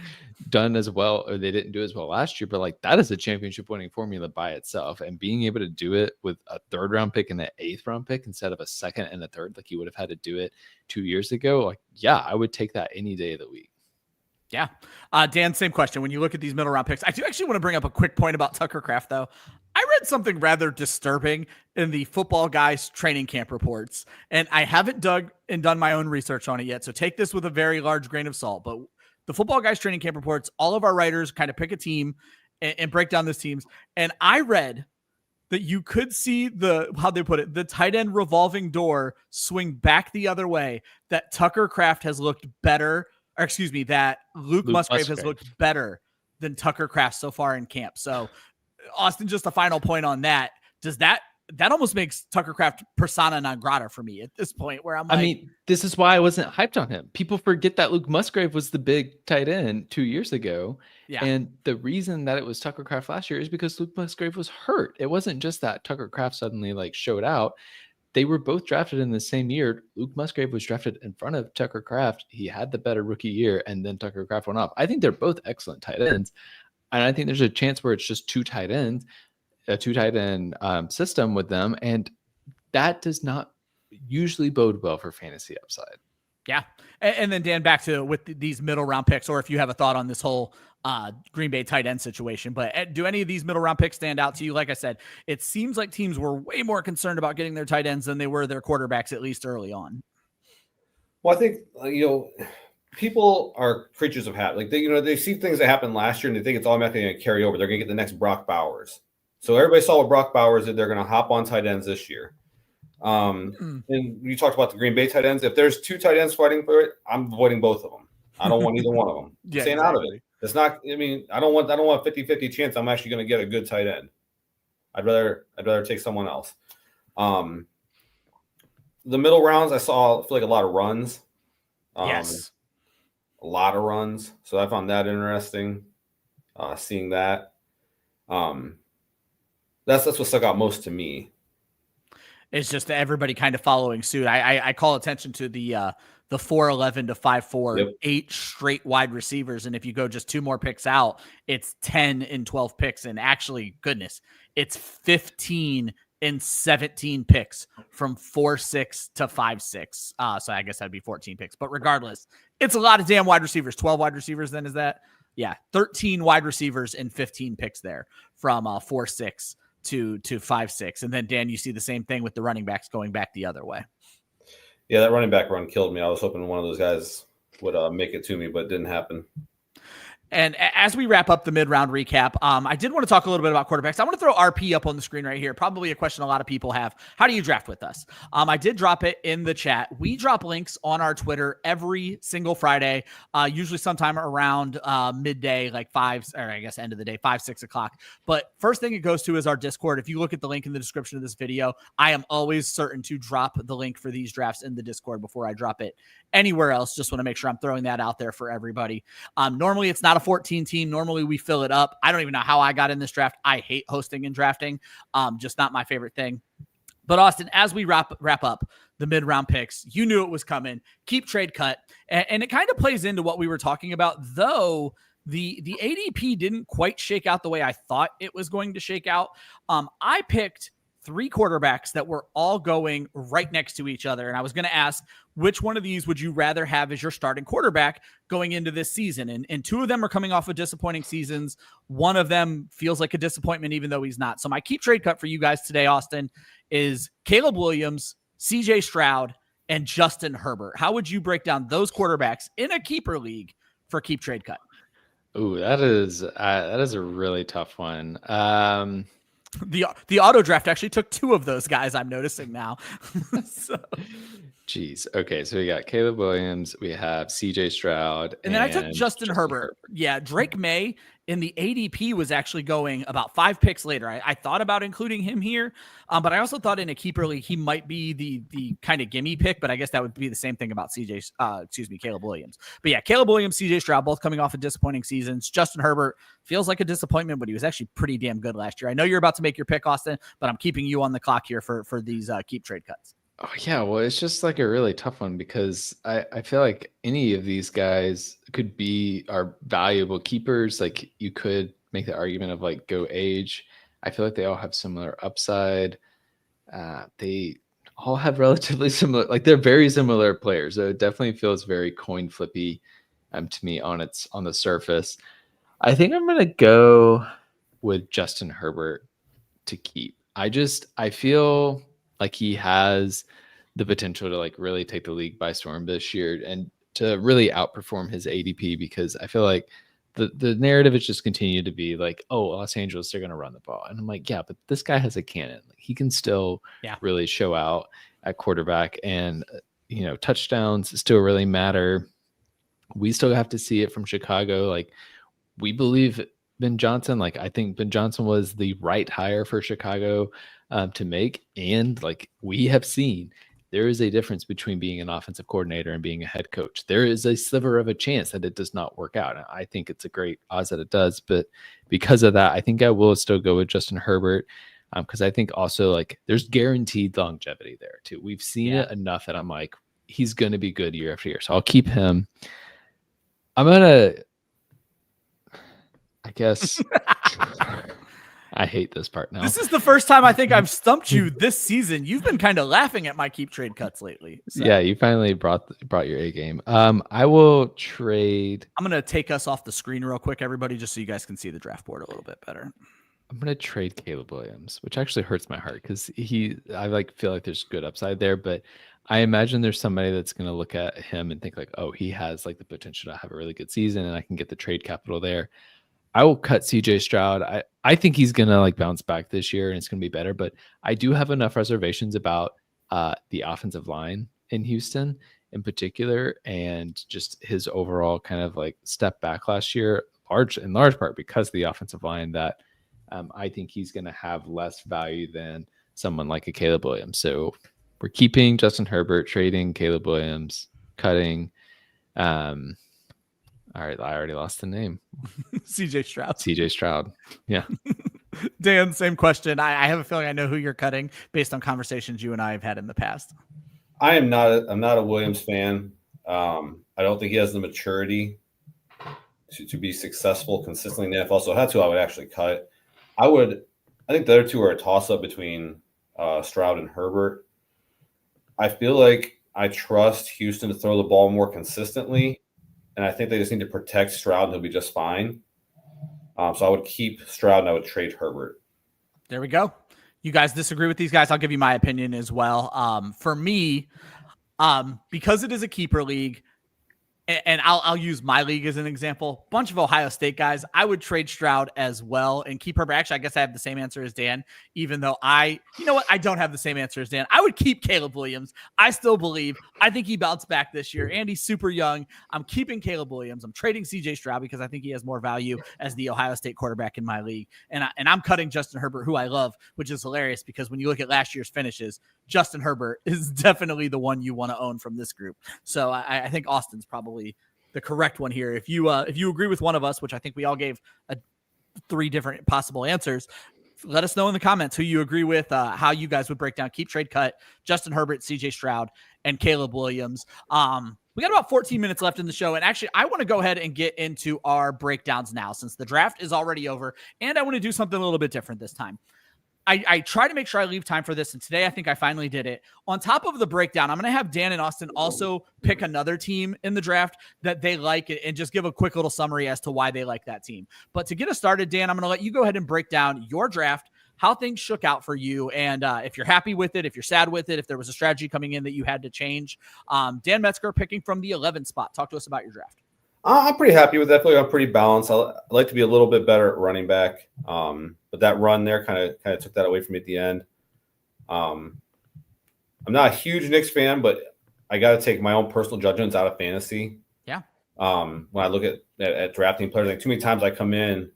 [SPEAKER 2] done as well, or they didn't do as well last year, but that is a championship winning formula by itself. And being able to do it with a 3rd round pick and an 8th round pick instead of a 2nd and a 3rd, like you would have had to do it 2 years ago. Yeah, I would take that any day of the week.
[SPEAKER 1] Yeah. Dan, same question. When you look at these middle round picks, I do actually want to bring up a quick point about Tucker Kraft, though. I read something rather disturbing in the Football Guys training camp reports, and I haven't dug and done my own research on it yet. So take this with a very large grain of salt. But the Football Guys training camp reports, all of our writers kind of pick a team and break down those teams. And I read that you could see how'd they put it, the tight end revolving door swing back the other way, that Tucker Kraft has looked better, or excuse me, that Luke Musgrave has looked better than Tucker Kraft so far in camp. So Austin, just a final point on that. Does that almost makes Tucker Kraft persona non grata for me at this point, where I mean,
[SPEAKER 2] this is why I wasn't hyped on him. People forget that Luke Musgrave was the big tight end 2 years ago. Yeah. And the reason that it was Tucker Kraft last year is because Luke Musgrave was hurt. It wasn't just that Tucker Kraft suddenly showed out. they were both drafted in the same year. Luke Musgrave was drafted in front of Tucker Kraft. He had the better rookie year, and then Tucker Kraft went off. I think they're both excellent tight ends. And I think there's a chance where it's just two tight ends, a two tight end system with them. And that does not usually bode well for fantasy upside.
[SPEAKER 1] Yeah. And then Dan, back to with these middle round picks, or if you have a thought on this whole Green Bay tight end situation, but do any of these middle round picks stand out to you? Like I said, it seems like teams were way more concerned about getting their tight ends than they were their quarterbacks, at least early on.
[SPEAKER 3] Well, I think, people are creatures of habit. Like they see things that happened last year and they think it's automatically going to carry over. They're going to get the next Brock Bowers. So everybody saw what Brock Bowers did. They're going to hop on tight ends this year. And you talked about the Green Bay tight ends. If there's two tight ends fighting for it, I'm avoiding both of them. I don't want either one of them.
[SPEAKER 1] Yeah,
[SPEAKER 3] staying out of it. It's not. I mean, I don't want 50-50 chance. I'm actually going to get a good tight end. I'd rather take someone else. The middle rounds, I feel like a lot of runs.
[SPEAKER 1] Yes,
[SPEAKER 3] a lot of runs. So I found that interesting. Seeing that. That's what stuck out most to me.
[SPEAKER 1] It's just everybody kind of following suit. I call attention to the 4'11" to 5'4",
[SPEAKER 3] Yep.
[SPEAKER 1] 8 straight wide receivers. And if you go just 2 more picks out, it's 10 and 12 picks. And actually, goodness, it's 15 and 17 picks from 4'6" to 5'6". So I guess that'd be 14 picks. But regardless, it's a lot of damn wide receivers. 12 wide receivers then, is that? Yeah, 13 wide receivers and 15 picks there from 4'6" to 5'6". And then, Dan, you see the same thing with the running backs going back the other way.
[SPEAKER 3] Yeah, that running back run killed me. I was hoping one of those guys would make it to me, but it didn't happen.
[SPEAKER 1] And as we wrap up the mid-round recap, I did want to talk a little bit about quarterbacks. I want to throw RP up on the screen right here. Probably a question a lot of people have. How do you draft with us? I did drop it in the chat. We drop links on our Twitter every single Friday, usually sometime around midday, like 5, or I guess end of the day, 5, 6 o'clock. But first thing it goes to is our Discord. If you look at the link in the description of this video, I am always certain to drop the link for these drafts in the Discord before I drop it anywhere else. Just want to make sure I'm throwing that out there for everybody. Normally, it's not a 14 team. Normally we fill it up. I don't even know how I got in this draft. I hate hosting and drafting. Just not my favorite thing. But Austin, as we wrap up the mid-round picks, you knew it was coming. Keep, trade, cut. And it kind of plays into what we were talking about, though the ADP didn't quite shake out the way I thought it was going to shake out. I picked 3 quarterbacks that were all going right next to each other. And I was going to ask, which one of these would you rather have as your starting quarterback going into this season? And 2 of them are coming off of disappointing seasons. One of them feels like a disappointment, even though he's not. So my keep, trade, cut for you guys today, Austin, is Caleb Williams, CJ Stroud, and Justin Herbert. How would you break down those quarterbacks in a keeper league for keep, trade, cut?
[SPEAKER 2] Ooh, that is a really tough one.
[SPEAKER 1] The auto draft actually took 2 of those guys, I'm noticing now.
[SPEAKER 2] Jeez. Okay, so we got Caleb Williams, we have CJ Stroud,
[SPEAKER 1] and then I took Justin Herbert. Yeah, Drake May in the ADP was actually going about 5 picks later. I thought about including him here, but I also thought in a keeper league he might be the kind of gimme pick, but I guess that would be the same thing about Caleb Williams. But yeah, Caleb Williams, CJ Stroud, both coming off of disappointing seasons. Justin Herbert feels like a disappointment, but he was actually pretty damn good last year. I know you're about to make your pick, Austin, but I'm keeping you on the clock here for these keep, trade, cuts.
[SPEAKER 2] Oh yeah, well, it's just like a really tough one because I feel like any of these guys could be our valuable keepers. Like you could make the argument of like go age. I feel like they all have similar upside. They all have relatively similar, like they're very similar players. So it definitely feels very coin flippy to me on the surface. I think I'm gonna go with Justin Herbert to keep. I feel like he has the potential to like really take the league by storm this year and to really outperform his ADP, because I feel like the narrative has just continued to be like, oh, Los Angeles, they're going to run the ball. And I'm like, yeah, but this guy has a cannon. Like, he can still really show out at quarterback, and, touchdowns still really matter. We still have to see it from Chicago. Like, we believe Ben Johnson. Like, I think Ben Johnson was the right hire for Chicago to make. And like we have seen, there is a difference between being an offensive coordinator and being a head coach. There is a sliver of a chance that it does not work out. I think it's a great odds that it does, but because of that, I think I will still go with Justin Herbert. Because I think also like there's guaranteed longevity there too. We've seen it enough that I'm like, he's going to be good year after year. So I'll keep him. I'm going to, I guess, I hate this part now.
[SPEAKER 1] This is the first time I think I've stumped you this season. You've been kind of laughing at my keep trade cuts lately. So.
[SPEAKER 2] Yeah, you finally brought your A game. I will trade.
[SPEAKER 1] I'm going to take us off the screen real quick, everybody, just so you guys can see the draft board a little bit better.
[SPEAKER 2] I'm going to trade Caleb Williams, which actually hurts my heart because I like feel like there's good upside there, but I imagine there's somebody that's going to look at him and think like, oh, he has like the potential to have a really good season and I can get the trade capital there. I will cut CJ Stroud. I think he's going to like bounce back this year and it's going to be better, but I do have enough reservations about the offensive line in Houston in particular and just his overall kind of like step back last year, in large part because of the offensive line that I think he's going to have less value than someone like a Caleb Williams. So we're keeping Justin Herbert, trading Caleb Williams, cutting. All right, I already lost the name. CJ Stroud. Yeah.
[SPEAKER 1] Dan, same question. I have a feeling I know who you're cutting based on conversations you and I have had in the past.
[SPEAKER 3] I'm not a Williams fan. I don't think he has the maturity to be successful consistently in the NFL. So that's who I would actually cut. I think the other two are a toss-up between Stroud and Herbert. I feel like I trust Houston to throw the ball more consistently. And I think they just need to protect Stroud and he'll be just fine. So I would keep Stroud and I would trade Herbert.
[SPEAKER 1] There we go. You guys disagree with these guys? I'll give you my opinion as well. For me, because it is a keeper league, and I'll use my league as an example. Bunch of Ohio State guys. I would trade Stroud as well and keep Herbert. Actually, I guess I have the same answer as Dan, even though I don't have the same answer as Dan. I would keep Caleb Williams. I still believe. I think he bounced back this year. And he's super young. I'm keeping Caleb Williams. I'm trading CJ Stroud because I think he has more value as the Ohio State quarterback in my league. And I'm cutting Justin Herbert, who I love, which is hilarious because when you look at last year's finishes, Justin Herbert is definitely the one you want to own from this group. So I think Austin's probably the correct one here. If you agree with one of us, which I think we all gave 3 different possible answers, let us know in the comments who you agree with, how you guys would break down keep, trade, cut Justin Herbert, CJ Stroud, and Caleb Williams. We got about 14 minutes left in the show. And actually, I want to go ahead and get into our breakdowns now since the draft is already over. And I want to do something a little bit different this time. I try to make sure I leave time for this, and today I think I finally did it. On top of the breakdown, I'm going to have Dan and Austin also pick another team in the draft that they like and just give a quick little summary as to why they like that team. But to get us started, Dan, I'm going to let you go ahead and break down your draft, how things shook out for you, and if you're happy with it, if you're sad with it, if there was a strategy coming in that you had to change. Dan Metzgar picking from the 11th spot. Talk to us about your draft.
[SPEAKER 3] I'm pretty happy with that. I feel like I'm pretty balanced. I like to be a little bit better at running back. But that run there kind of took that away from me at the end. I'm not a huge Knicks fan, but I got to take my own personal judgments out of fantasy.
[SPEAKER 1] Yeah.
[SPEAKER 3] When I look at drafting players, like too many times I come in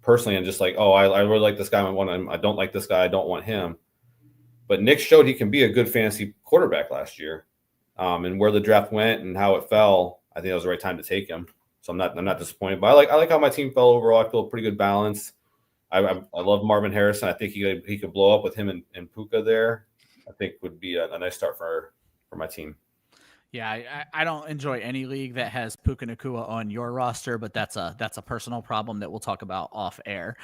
[SPEAKER 3] personally and just like, oh, I really like this guy. I don't like this guy. I don't want him. But Nick showed he can be a good fantasy quarterback last year. And where the draft went and how it fell, I think that was the right time to take him. So I'm not disappointed. But I like how my team fell overall. I feel a pretty good balance. I love Marvin Harrison. I think he could blow up with him and Puka there. I think would be a nice start for my team.
[SPEAKER 1] Yeah, I don't enjoy any league that has Puka Nacua on your roster, but that's a personal problem that we'll talk about off air.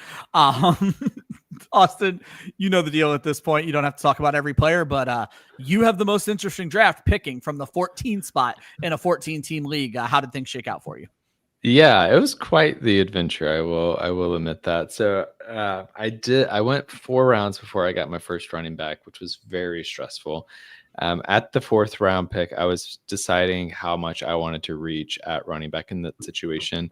[SPEAKER 1] Austin, you know the deal at this point. You don't have to talk about every player, but you have the most interesting draft picking from the 14th spot in a 14-team league. How did things shake out for you?
[SPEAKER 2] Yeah, it was quite the adventure. I will admit that. So I went 4 rounds before I got my first running back, which was very stressful. At the 4th round pick, I was deciding how much I wanted to reach at running back in that situation.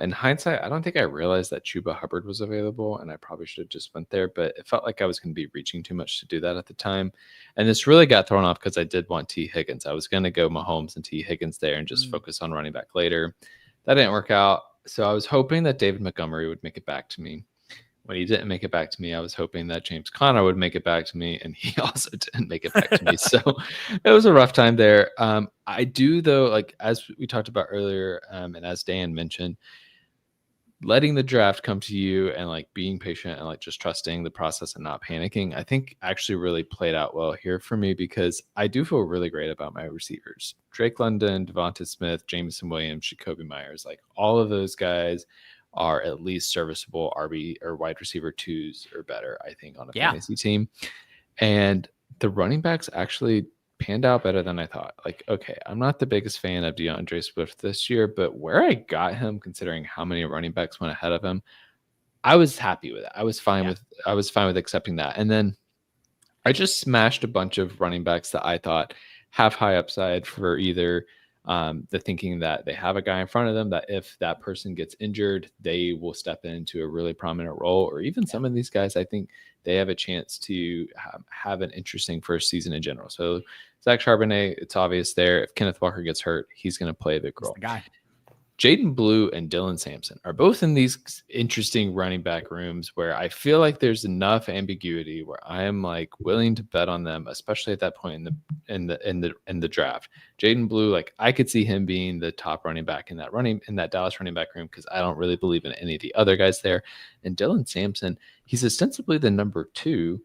[SPEAKER 2] In hindsight, I don't think I realized that Chuba Hubbard was available, and I probably should have just went there, but it felt like I was going to be reaching too much to do that at the time. And this really got thrown off because I did want T. Higgins. I was going to go Mahomes and T. Higgins there and just focus on running back later. That didn't work out. So I was hoping that David Montgomery would make it back to me. When he didn't make it back to me, I was hoping that James Conner would make it back to me, and he also didn't make it back to me. So it was a rough time there. I do, though, like as we talked about earlier, and as Dan mentioned, letting the draft come to you and like being patient and like just trusting the process and not panicking, I think actually really played out well here for me, because I do feel really great about my receivers. Drake London, Devonta Smith, Jameson Williams, Jacoby Myers, like all of those guys are at least serviceable RB or wide receiver 2s or better, I think, on a fantasy team. And the running backs actually panned out better than I thought. Like, okay, I'm not the biggest fan of DeAndre Swift this year, but where I got him, considering how many running backs went ahead of him, I was happy with it. I was fine with accepting that. And then I just smashed a bunch of running backs that I thought have high upside for either the thinking that they have a guy in front of them that if that person gets injured, they will step into a really prominent role, or even some of these guys, I think they have a chance to have an interesting first season in general. So Zach Charbonnet, it's obvious there. If Kenneth Walker gets hurt, he's going to play a big role.
[SPEAKER 1] Guy.
[SPEAKER 2] Jaden Blue and Dylan Sampson are both in these interesting running back rooms where I feel like there's enough ambiguity where I am like willing to bet on them, especially at that point in the draft. Jaden Blue, like I could see him being the top running back in that Dallas running back room, because I don't really believe in any of the other guys there. And Dylan Sampson, he's ostensibly the number 2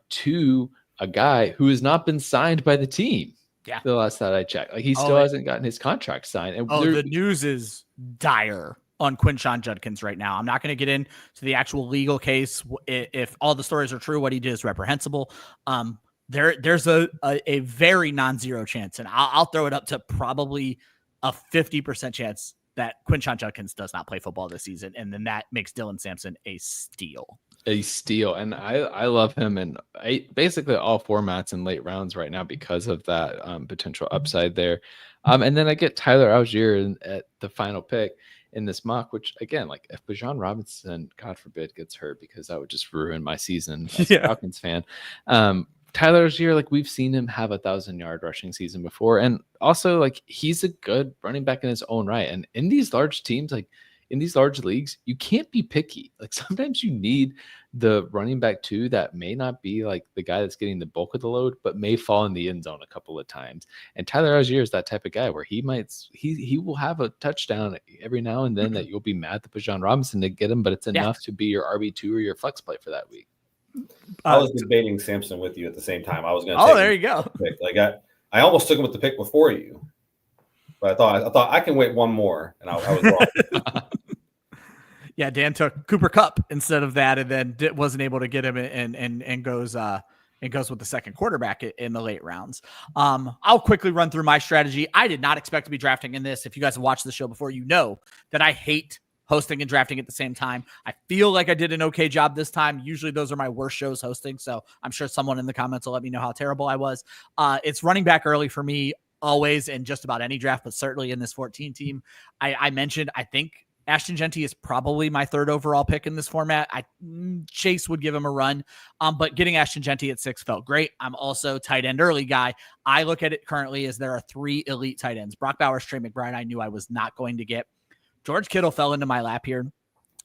[SPEAKER 2] to a guy who has not been signed by the team.
[SPEAKER 1] Yeah.
[SPEAKER 2] The last that I checked, like he still hasn't gotten his contract signed. And
[SPEAKER 1] the news is dire on Quinshon Judkins right now. I'm not going to get into the actual legal case. If all the stories are true, what he did is reprehensible. There's a very non-zero chance, and I'll throw it up to probably a 50% chance that Quinshon Judkins does not play football this season, and then that makes Dylan Sampson a steal. And I love him in basically all formats in late rounds right now because of that potential upside there. And then I get Tyler Algier at the final pick in this mock, which again, like if Bijan Robinson, God forbid, gets hurt, because that would just ruin my season as a Falcons fan. Tyler Algier, like we've seen him have 1,000-yard rushing season before, and also like he's a good running back in his own right. And in these large teams, like in these large leagues, you can't be picky. Like sometimes you need the running back 2 that may not be like the guy that's getting the bulk of the load, but may fall in the end zone a couple of times. And Tyler Algier is that type of guy where he will have a touchdown every now and then that you'll be mad that Bijan Robinson didn't get him, but it's enough to be your RB2 or your flex play for that week.
[SPEAKER 3] I was debating Sampson with you at the same time. I was going to.
[SPEAKER 1] Oh, there you go.
[SPEAKER 3] Like I almost took him with the pick before you, but I thought I can wait one more, and I was wrong.
[SPEAKER 1] Yeah, Dan took Cooper Kupp instead of that, and then wasn't able to get him, and goes with the second quarterback in the late rounds. I'll quickly run through my strategy. I did not expect to be drafting in this. If you guys have watched the show before, you know that I hate hosting and drafting at the same time. I feel like I did an okay job this time. Usually those are my worst shows hosting, so I'm sure someone in the comments will let me know how terrible I was. It's running back early for me always in just about any draft, but certainly in this 14 team. I mentioned, I think Ashton Genty is probably my 3rd overall pick in this format. Chase would give him a run, but getting Ashton Genty at 6 felt great. I'm also tight end early guy. I look at it currently as there are 3 elite tight ends. Brock Bowers, Trey McBride, I knew I was not going to get. George Kittle fell into my lap here.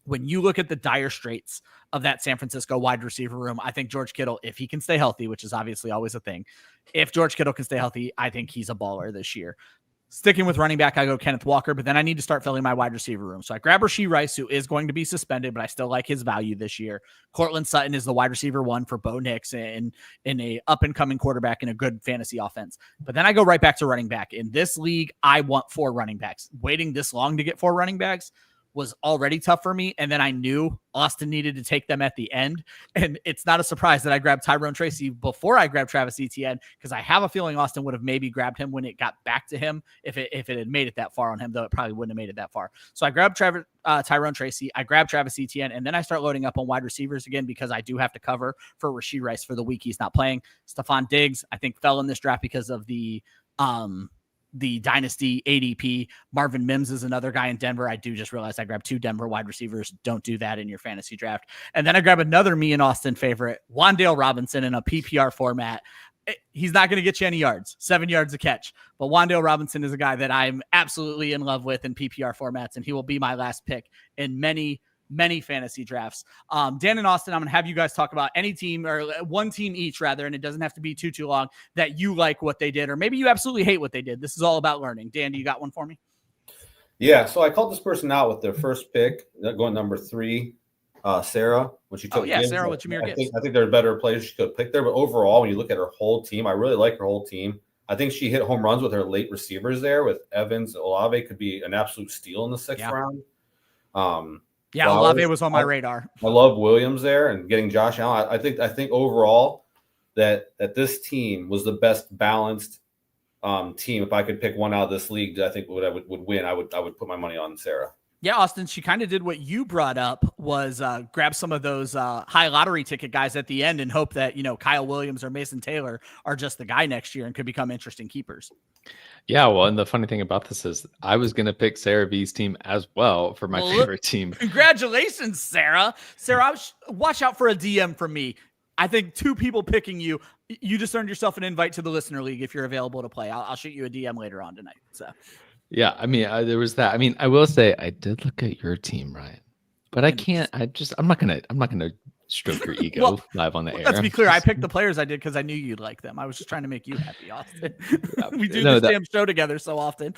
[SPEAKER 1] When you look at the dire straits of that San Francisco wide receiver room, I think George Kittle, if he can stay healthy, which is obviously always a thing, if George Kittle can stay healthy, I think he's a baller this year. Sticking with running back, I go Kenneth Walker, but then I need to start filling my wide receiver room. So I grab Rashee Rice, who is going to be suspended, but I still like his value this year. Cortland Sutton is the wide receiver 1 for Bo Nix in a up-and-coming quarterback in a good fantasy offense. But then I go right back to running back. In this league, I want 4 running backs. Waiting this long to get 4 running backs was already tough for me. And then I knew Austin needed to take them at the end. And it's not a surprise that I grabbed Tyrone Tracy before I grabbed Travis Etienne, because I have a feeling Austin would have maybe grabbed him when it got back to him if it had made it that far on him, though it probably wouldn't have made it that far. So I grabbed Tyrone Tracy, I grabbed Travis Etienne, and then I start loading up on wide receivers again because I do have to cover for Rashee Rice for the week he's not playing. Stephon Diggs, I think, fell in this draft because of the dynasty ADP. Marvin Mims is another guy in Denver. I do just realize I grabbed 2 Denver wide receivers. Don't do that in your fantasy draft. And then I grab another me and Austin favorite, Wan'Dale Robinson, in a PPR format. He's not going to get you any yards, 7 yards a catch. But Wan'Dale Robinson is a guy that I'm absolutely in love with in PPR formats, and he will be my last pick in many fantasy drafts. Dan and Austin, I'm going to have you guys talk about any team, or one team each rather, and it doesn't have to be too long, that you like what they did, or maybe you absolutely hate what they did. This is all about learning. Dan, do you got one for me?
[SPEAKER 3] Yeah, so I called this person out with their first pick, going number 3, Sarah. When she took Gibbs,
[SPEAKER 1] Sarah with Jahmyr Gibbs.
[SPEAKER 3] I think there are better players she could have picked there, but overall, when you look at her whole team, I really like her whole team. I think she hit home runs with her late receivers there. With Evans, Olave could be an absolute steal in the 6th round.
[SPEAKER 1] Olave was on my radar.
[SPEAKER 3] I love Williams there and getting Josh Allen. I think overall that this team was the best balanced team. If I could pick one out of this league that I think would win, I would put my money on Sarah.
[SPEAKER 1] Yeah, Austin, she kind of did what you brought up, was grab some of those high lottery ticket guys at the end and hope that, Kyle Williams or Mason Taylor are just the guy next year and could become interesting keepers.
[SPEAKER 2] Yeah, well, and the funny thing about this is I was going to pick Sarah V's team as well for my favorite team.
[SPEAKER 1] Congratulations, Sarah. Sarah, watch out for a DM from me. I think 2 people picking you. You just earned yourself an invite to the Listener League if you're available to play. I'll shoot you a DM later on tonight. So,
[SPEAKER 2] yeah, I mean, there was that. I mean, I will say I did look at your team, Ryan, but I can't. I'm not gonna stroke your ego live on the air.
[SPEAKER 1] Let's be clear. I picked the players I did because I knew you'd like them. I was just trying to make you happy, Austin. We do this damn show together so often.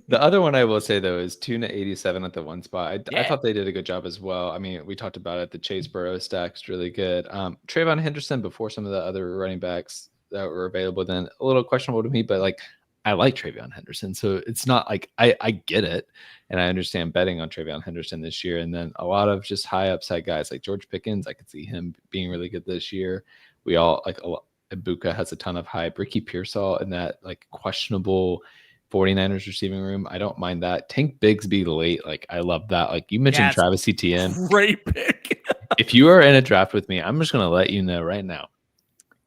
[SPEAKER 2] The other one I will say, though, is Tuna 87 at the 1 spot. I thought they did a good job as well. I mean, we talked about it. The Chase Burrow stack's really good. Trayvon Henderson before some of the other running backs that were available then, a little questionable to me, but I like Trayvon Henderson. So it's not like I get it. And I understand betting on Trayvon Henderson this year. And then a lot of just high upside guys like George Pickens. I could see him being really good this year. We all Ibuka has a ton of hype. Ricky Pearsall in that questionable 49ers receiving room. I don't mind that. Tank Bigsby late. I love that. You mentioned Travis Etienne.
[SPEAKER 1] Great pick.
[SPEAKER 2] If you are in a draft with me, I'm just going to let you know right now,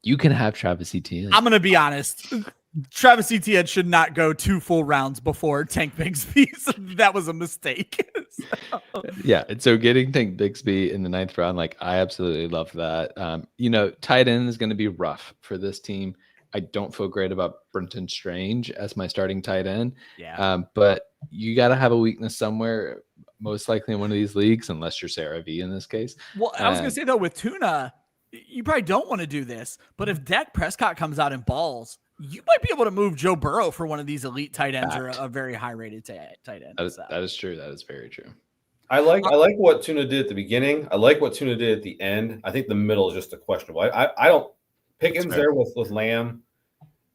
[SPEAKER 2] you can have Travis Etienne.
[SPEAKER 1] I'm going to be honest. Travis Etienne should not go 2 full rounds before Tank Bigsby. So that was a mistake.
[SPEAKER 2] Yeah. And so getting Tank Bigsby in the 9th round, I absolutely love that. Tight end is going to be rough for this team. I don't feel great about Brenton Strange as my starting tight end.
[SPEAKER 1] Yeah.
[SPEAKER 2] But you got to have a weakness somewhere, most likely in one of these leagues, unless you're Sarah V in this case.
[SPEAKER 1] Well, I was going to say, though, with Tuna, you probably don't want to do this. But if Dak Prescott comes out in balls, you might be able to move Joe Burrow for one of these elite tight ends or a very high-rated tight end.
[SPEAKER 2] That is true. That is very true.
[SPEAKER 3] I like what Tuna did at the beginning. I like what Tuna did at the end. I think the middle is just a questionable. I don't. Pickens there with Lamb.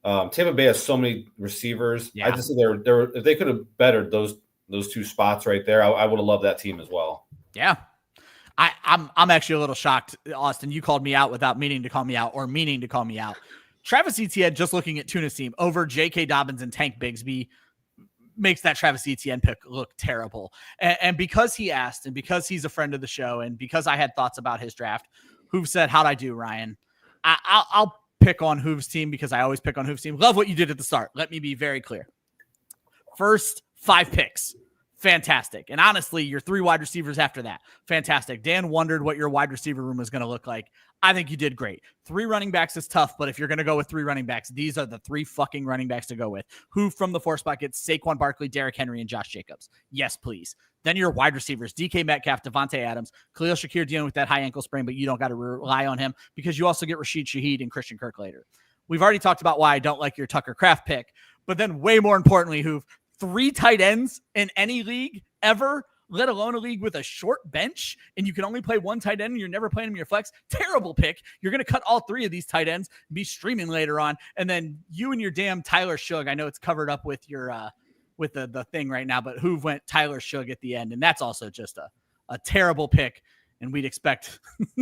[SPEAKER 3] Tampa Bay has so many receivers. Yeah. I just think if they could have bettered those 2 spots right there, I would have loved that team as well.
[SPEAKER 1] Yeah. I'm actually a little shocked, Austin. You called me out without meaning to call me out or meaning to call me out. Travis Etienne, just looking at Tuna's team over J.K. Dobbins and Tank Bigsby, makes that Travis Etienne pick look terrible. And because he asked, and because he's a friend of the show, and because I had thoughts about his draft, Hoove said, "How'd I do, Ryan?" I'll pick on Hoove's team because I always pick on Hoove's team. Love what you did at the start. Let me be very clear. First 5 picks. Fantastic. And honestly, your 3 wide receivers after that. Fantastic. Dan wondered what your wide receiver room was going to look like. I think you did great. 3 running backs is tough, but if you're going to go with 3 running backs, these are the 3 fucking running backs to go with. Who from the 4 spot gets Saquon Barkley, Derrick Henry, and Josh Jacobs? Yes, please. Then your wide receivers, DK Metcalf, Devontae Adams, Khalil Shakir dealing with that high ankle sprain, but you don't got to rely on him because you also get Rashid Shaheed and Christian Kirk later. We've already talked about why I don't like your Tucker Kraft pick, but then way more importantly, who've 3 tight ends in any league ever, let alone a league with a short bench, and you can only play 1 tight end and you're never playing him in your flex. Terrible pick. You're going to cut all 3 of these tight ends and be streaming later on. And then you and your damn Tyler Shug, I know it's covered up with your with the thing right now, but Hoove went Tyler Shug at the end, and that's also just a terrible pick, and we'd expect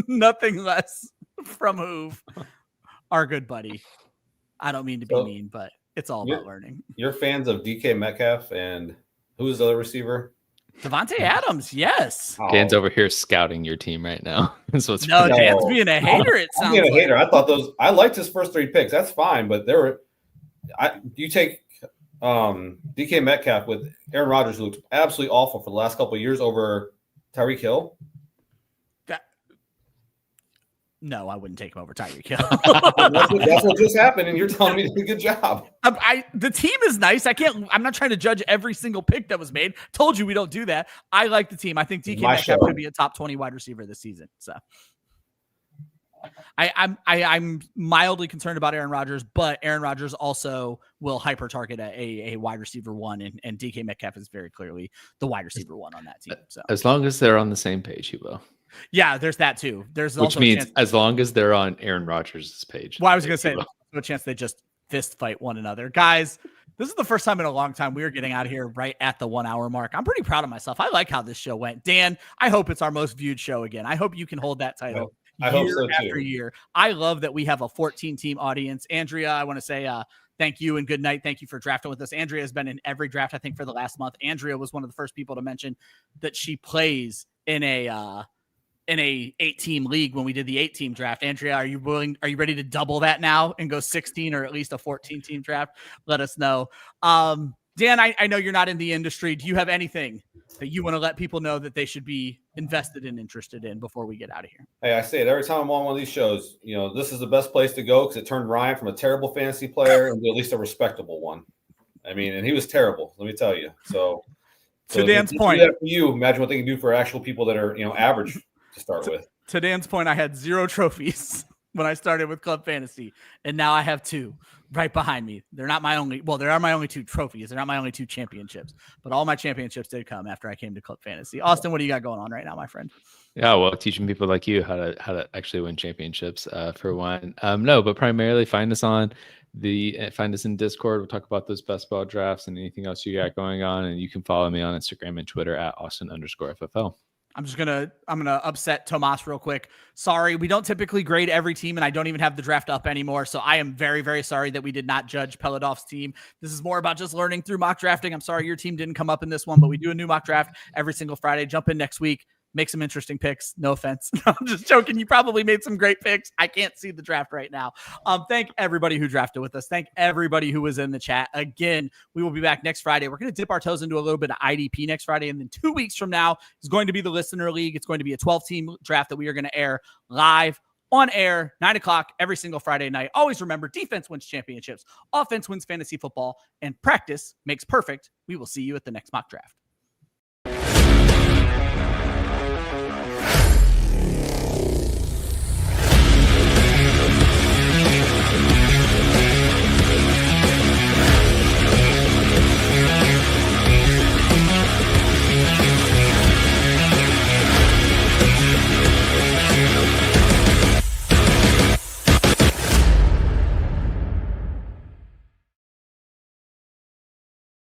[SPEAKER 1] nothing less from Hoove, our good buddy. I don't mean to be mean, but it's all about learning.
[SPEAKER 3] You're fans of DK Metcalf and who's the other receiver?
[SPEAKER 1] Devontae Adams, yes.
[SPEAKER 2] Dan's over here scouting your team right now. So it's
[SPEAKER 1] Dan's being a hater. It sounds
[SPEAKER 3] being a hater. I thought I liked his first 3 picks. That's fine, but you take DK Metcalf with Aaron Rodgers, who looked absolutely awful for the last couple of years, over Tyreek Hill.
[SPEAKER 1] No, I wouldn't take him over Tyreek Hill.
[SPEAKER 3] That's what just happened, and you're telling me to do a good job.
[SPEAKER 1] The team is nice. I'm not trying to judge every single pick that was made. Told you we don't do that. I like the team. I think DK Metcalf could be a top 20 wide receiver this season. So I'm mildly concerned about Aaron Rodgers, but Aaron Rodgers also will hyper target a wide receiver one, and DK Metcalf is very clearly the wide receiver one on that team. So
[SPEAKER 2] as long as they're on the same page, he will.
[SPEAKER 1] Yeah, there's that too. There's
[SPEAKER 2] which
[SPEAKER 1] also
[SPEAKER 2] means as long as they're on Aaron Rodgers' page.
[SPEAKER 1] Well, I was going to say there's no chance they just fist fight one another. Guys, this is the first time in a long time we are getting out of here right at the 1 hour mark. I'm pretty proud of myself. I like how this show went. Dan, I hope it's our most viewed show again. I hope you can hold that title.
[SPEAKER 3] I hope so
[SPEAKER 1] after
[SPEAKER 3] too.
[SPEAKER 1] year. I love that we have a 14-team audience. Andrea, I want to say thank you and good night. Thank you for drafting with us. Andrea has been in every draft, I think, for the last month. Andrea was one of the first people to mention that she plays in a 8-team league when we did the 8-team draft. Andrea, are you ready to double that now and go 16 or at least a 14-team draft? Let us know. Dan, I know you're not in the industry. Do you have anything that you want to let people know that they should be invested and interested in before we get out of here?
[SPEAKER 3] Hey, I say it every time I'm on one of these shows, this is the best place to go because it turned Ryan from a terrible fantasy player into at least a respectable one. I mean, and he was terrible, let me tell you. So
[SPEAKER 1] to Dan's point,
[SPEAKER 3] do that for you, imagine what they can do for actual people that are, average to start with.
[SPEAKER 1] To Dan's point, I had 0 trophies when I started with Club Fantasy, and now I have 2 right behind me. They're not my only, well, they are my only 2 trophies. They're not my only 2 championships, but all my championships did come after I came to Club Fantasy. Austin, what do you got going on right now, my friend?
[SPEAKER 2] Yeah, well, teaching people like you how to actually win championships for one. No, but primarily find us in Discord. We'll talk about those best ball drafts and anything else you got going on. And you can follow me on Instagram and Twitter at Austin_FFL.
[SPEAKER 1] I'm gonna upset Tomas real quick. Sorry, we don't typically grade every team, and I don't even have the draft up anymore. So I am very, very sorry that we did not judge Peladov's team. This is more about just learning through mock drafting. I'm sorry your team didn't come up in this one, but we do a new mock draft every single Friday. Jump in next week. Make some interesting picks. No offense. I'm just joking. You probably made some great picks. I can't see the draft right now. Thank everybody who drafted with us. Thank everybody who was in the chat. Again, we will be back next Friday. We're going to dip our toes into a little bit of IDP next Friday. And then 2 weeks from now is going to be the Listener League. It's going to be a 12-team draft that we are going to air live on air, 9 o'clock every single Friday night. Always remember, defense wins championships. Offense wins fantasy football. And practice makes perfect. We will see you at the next mock draft.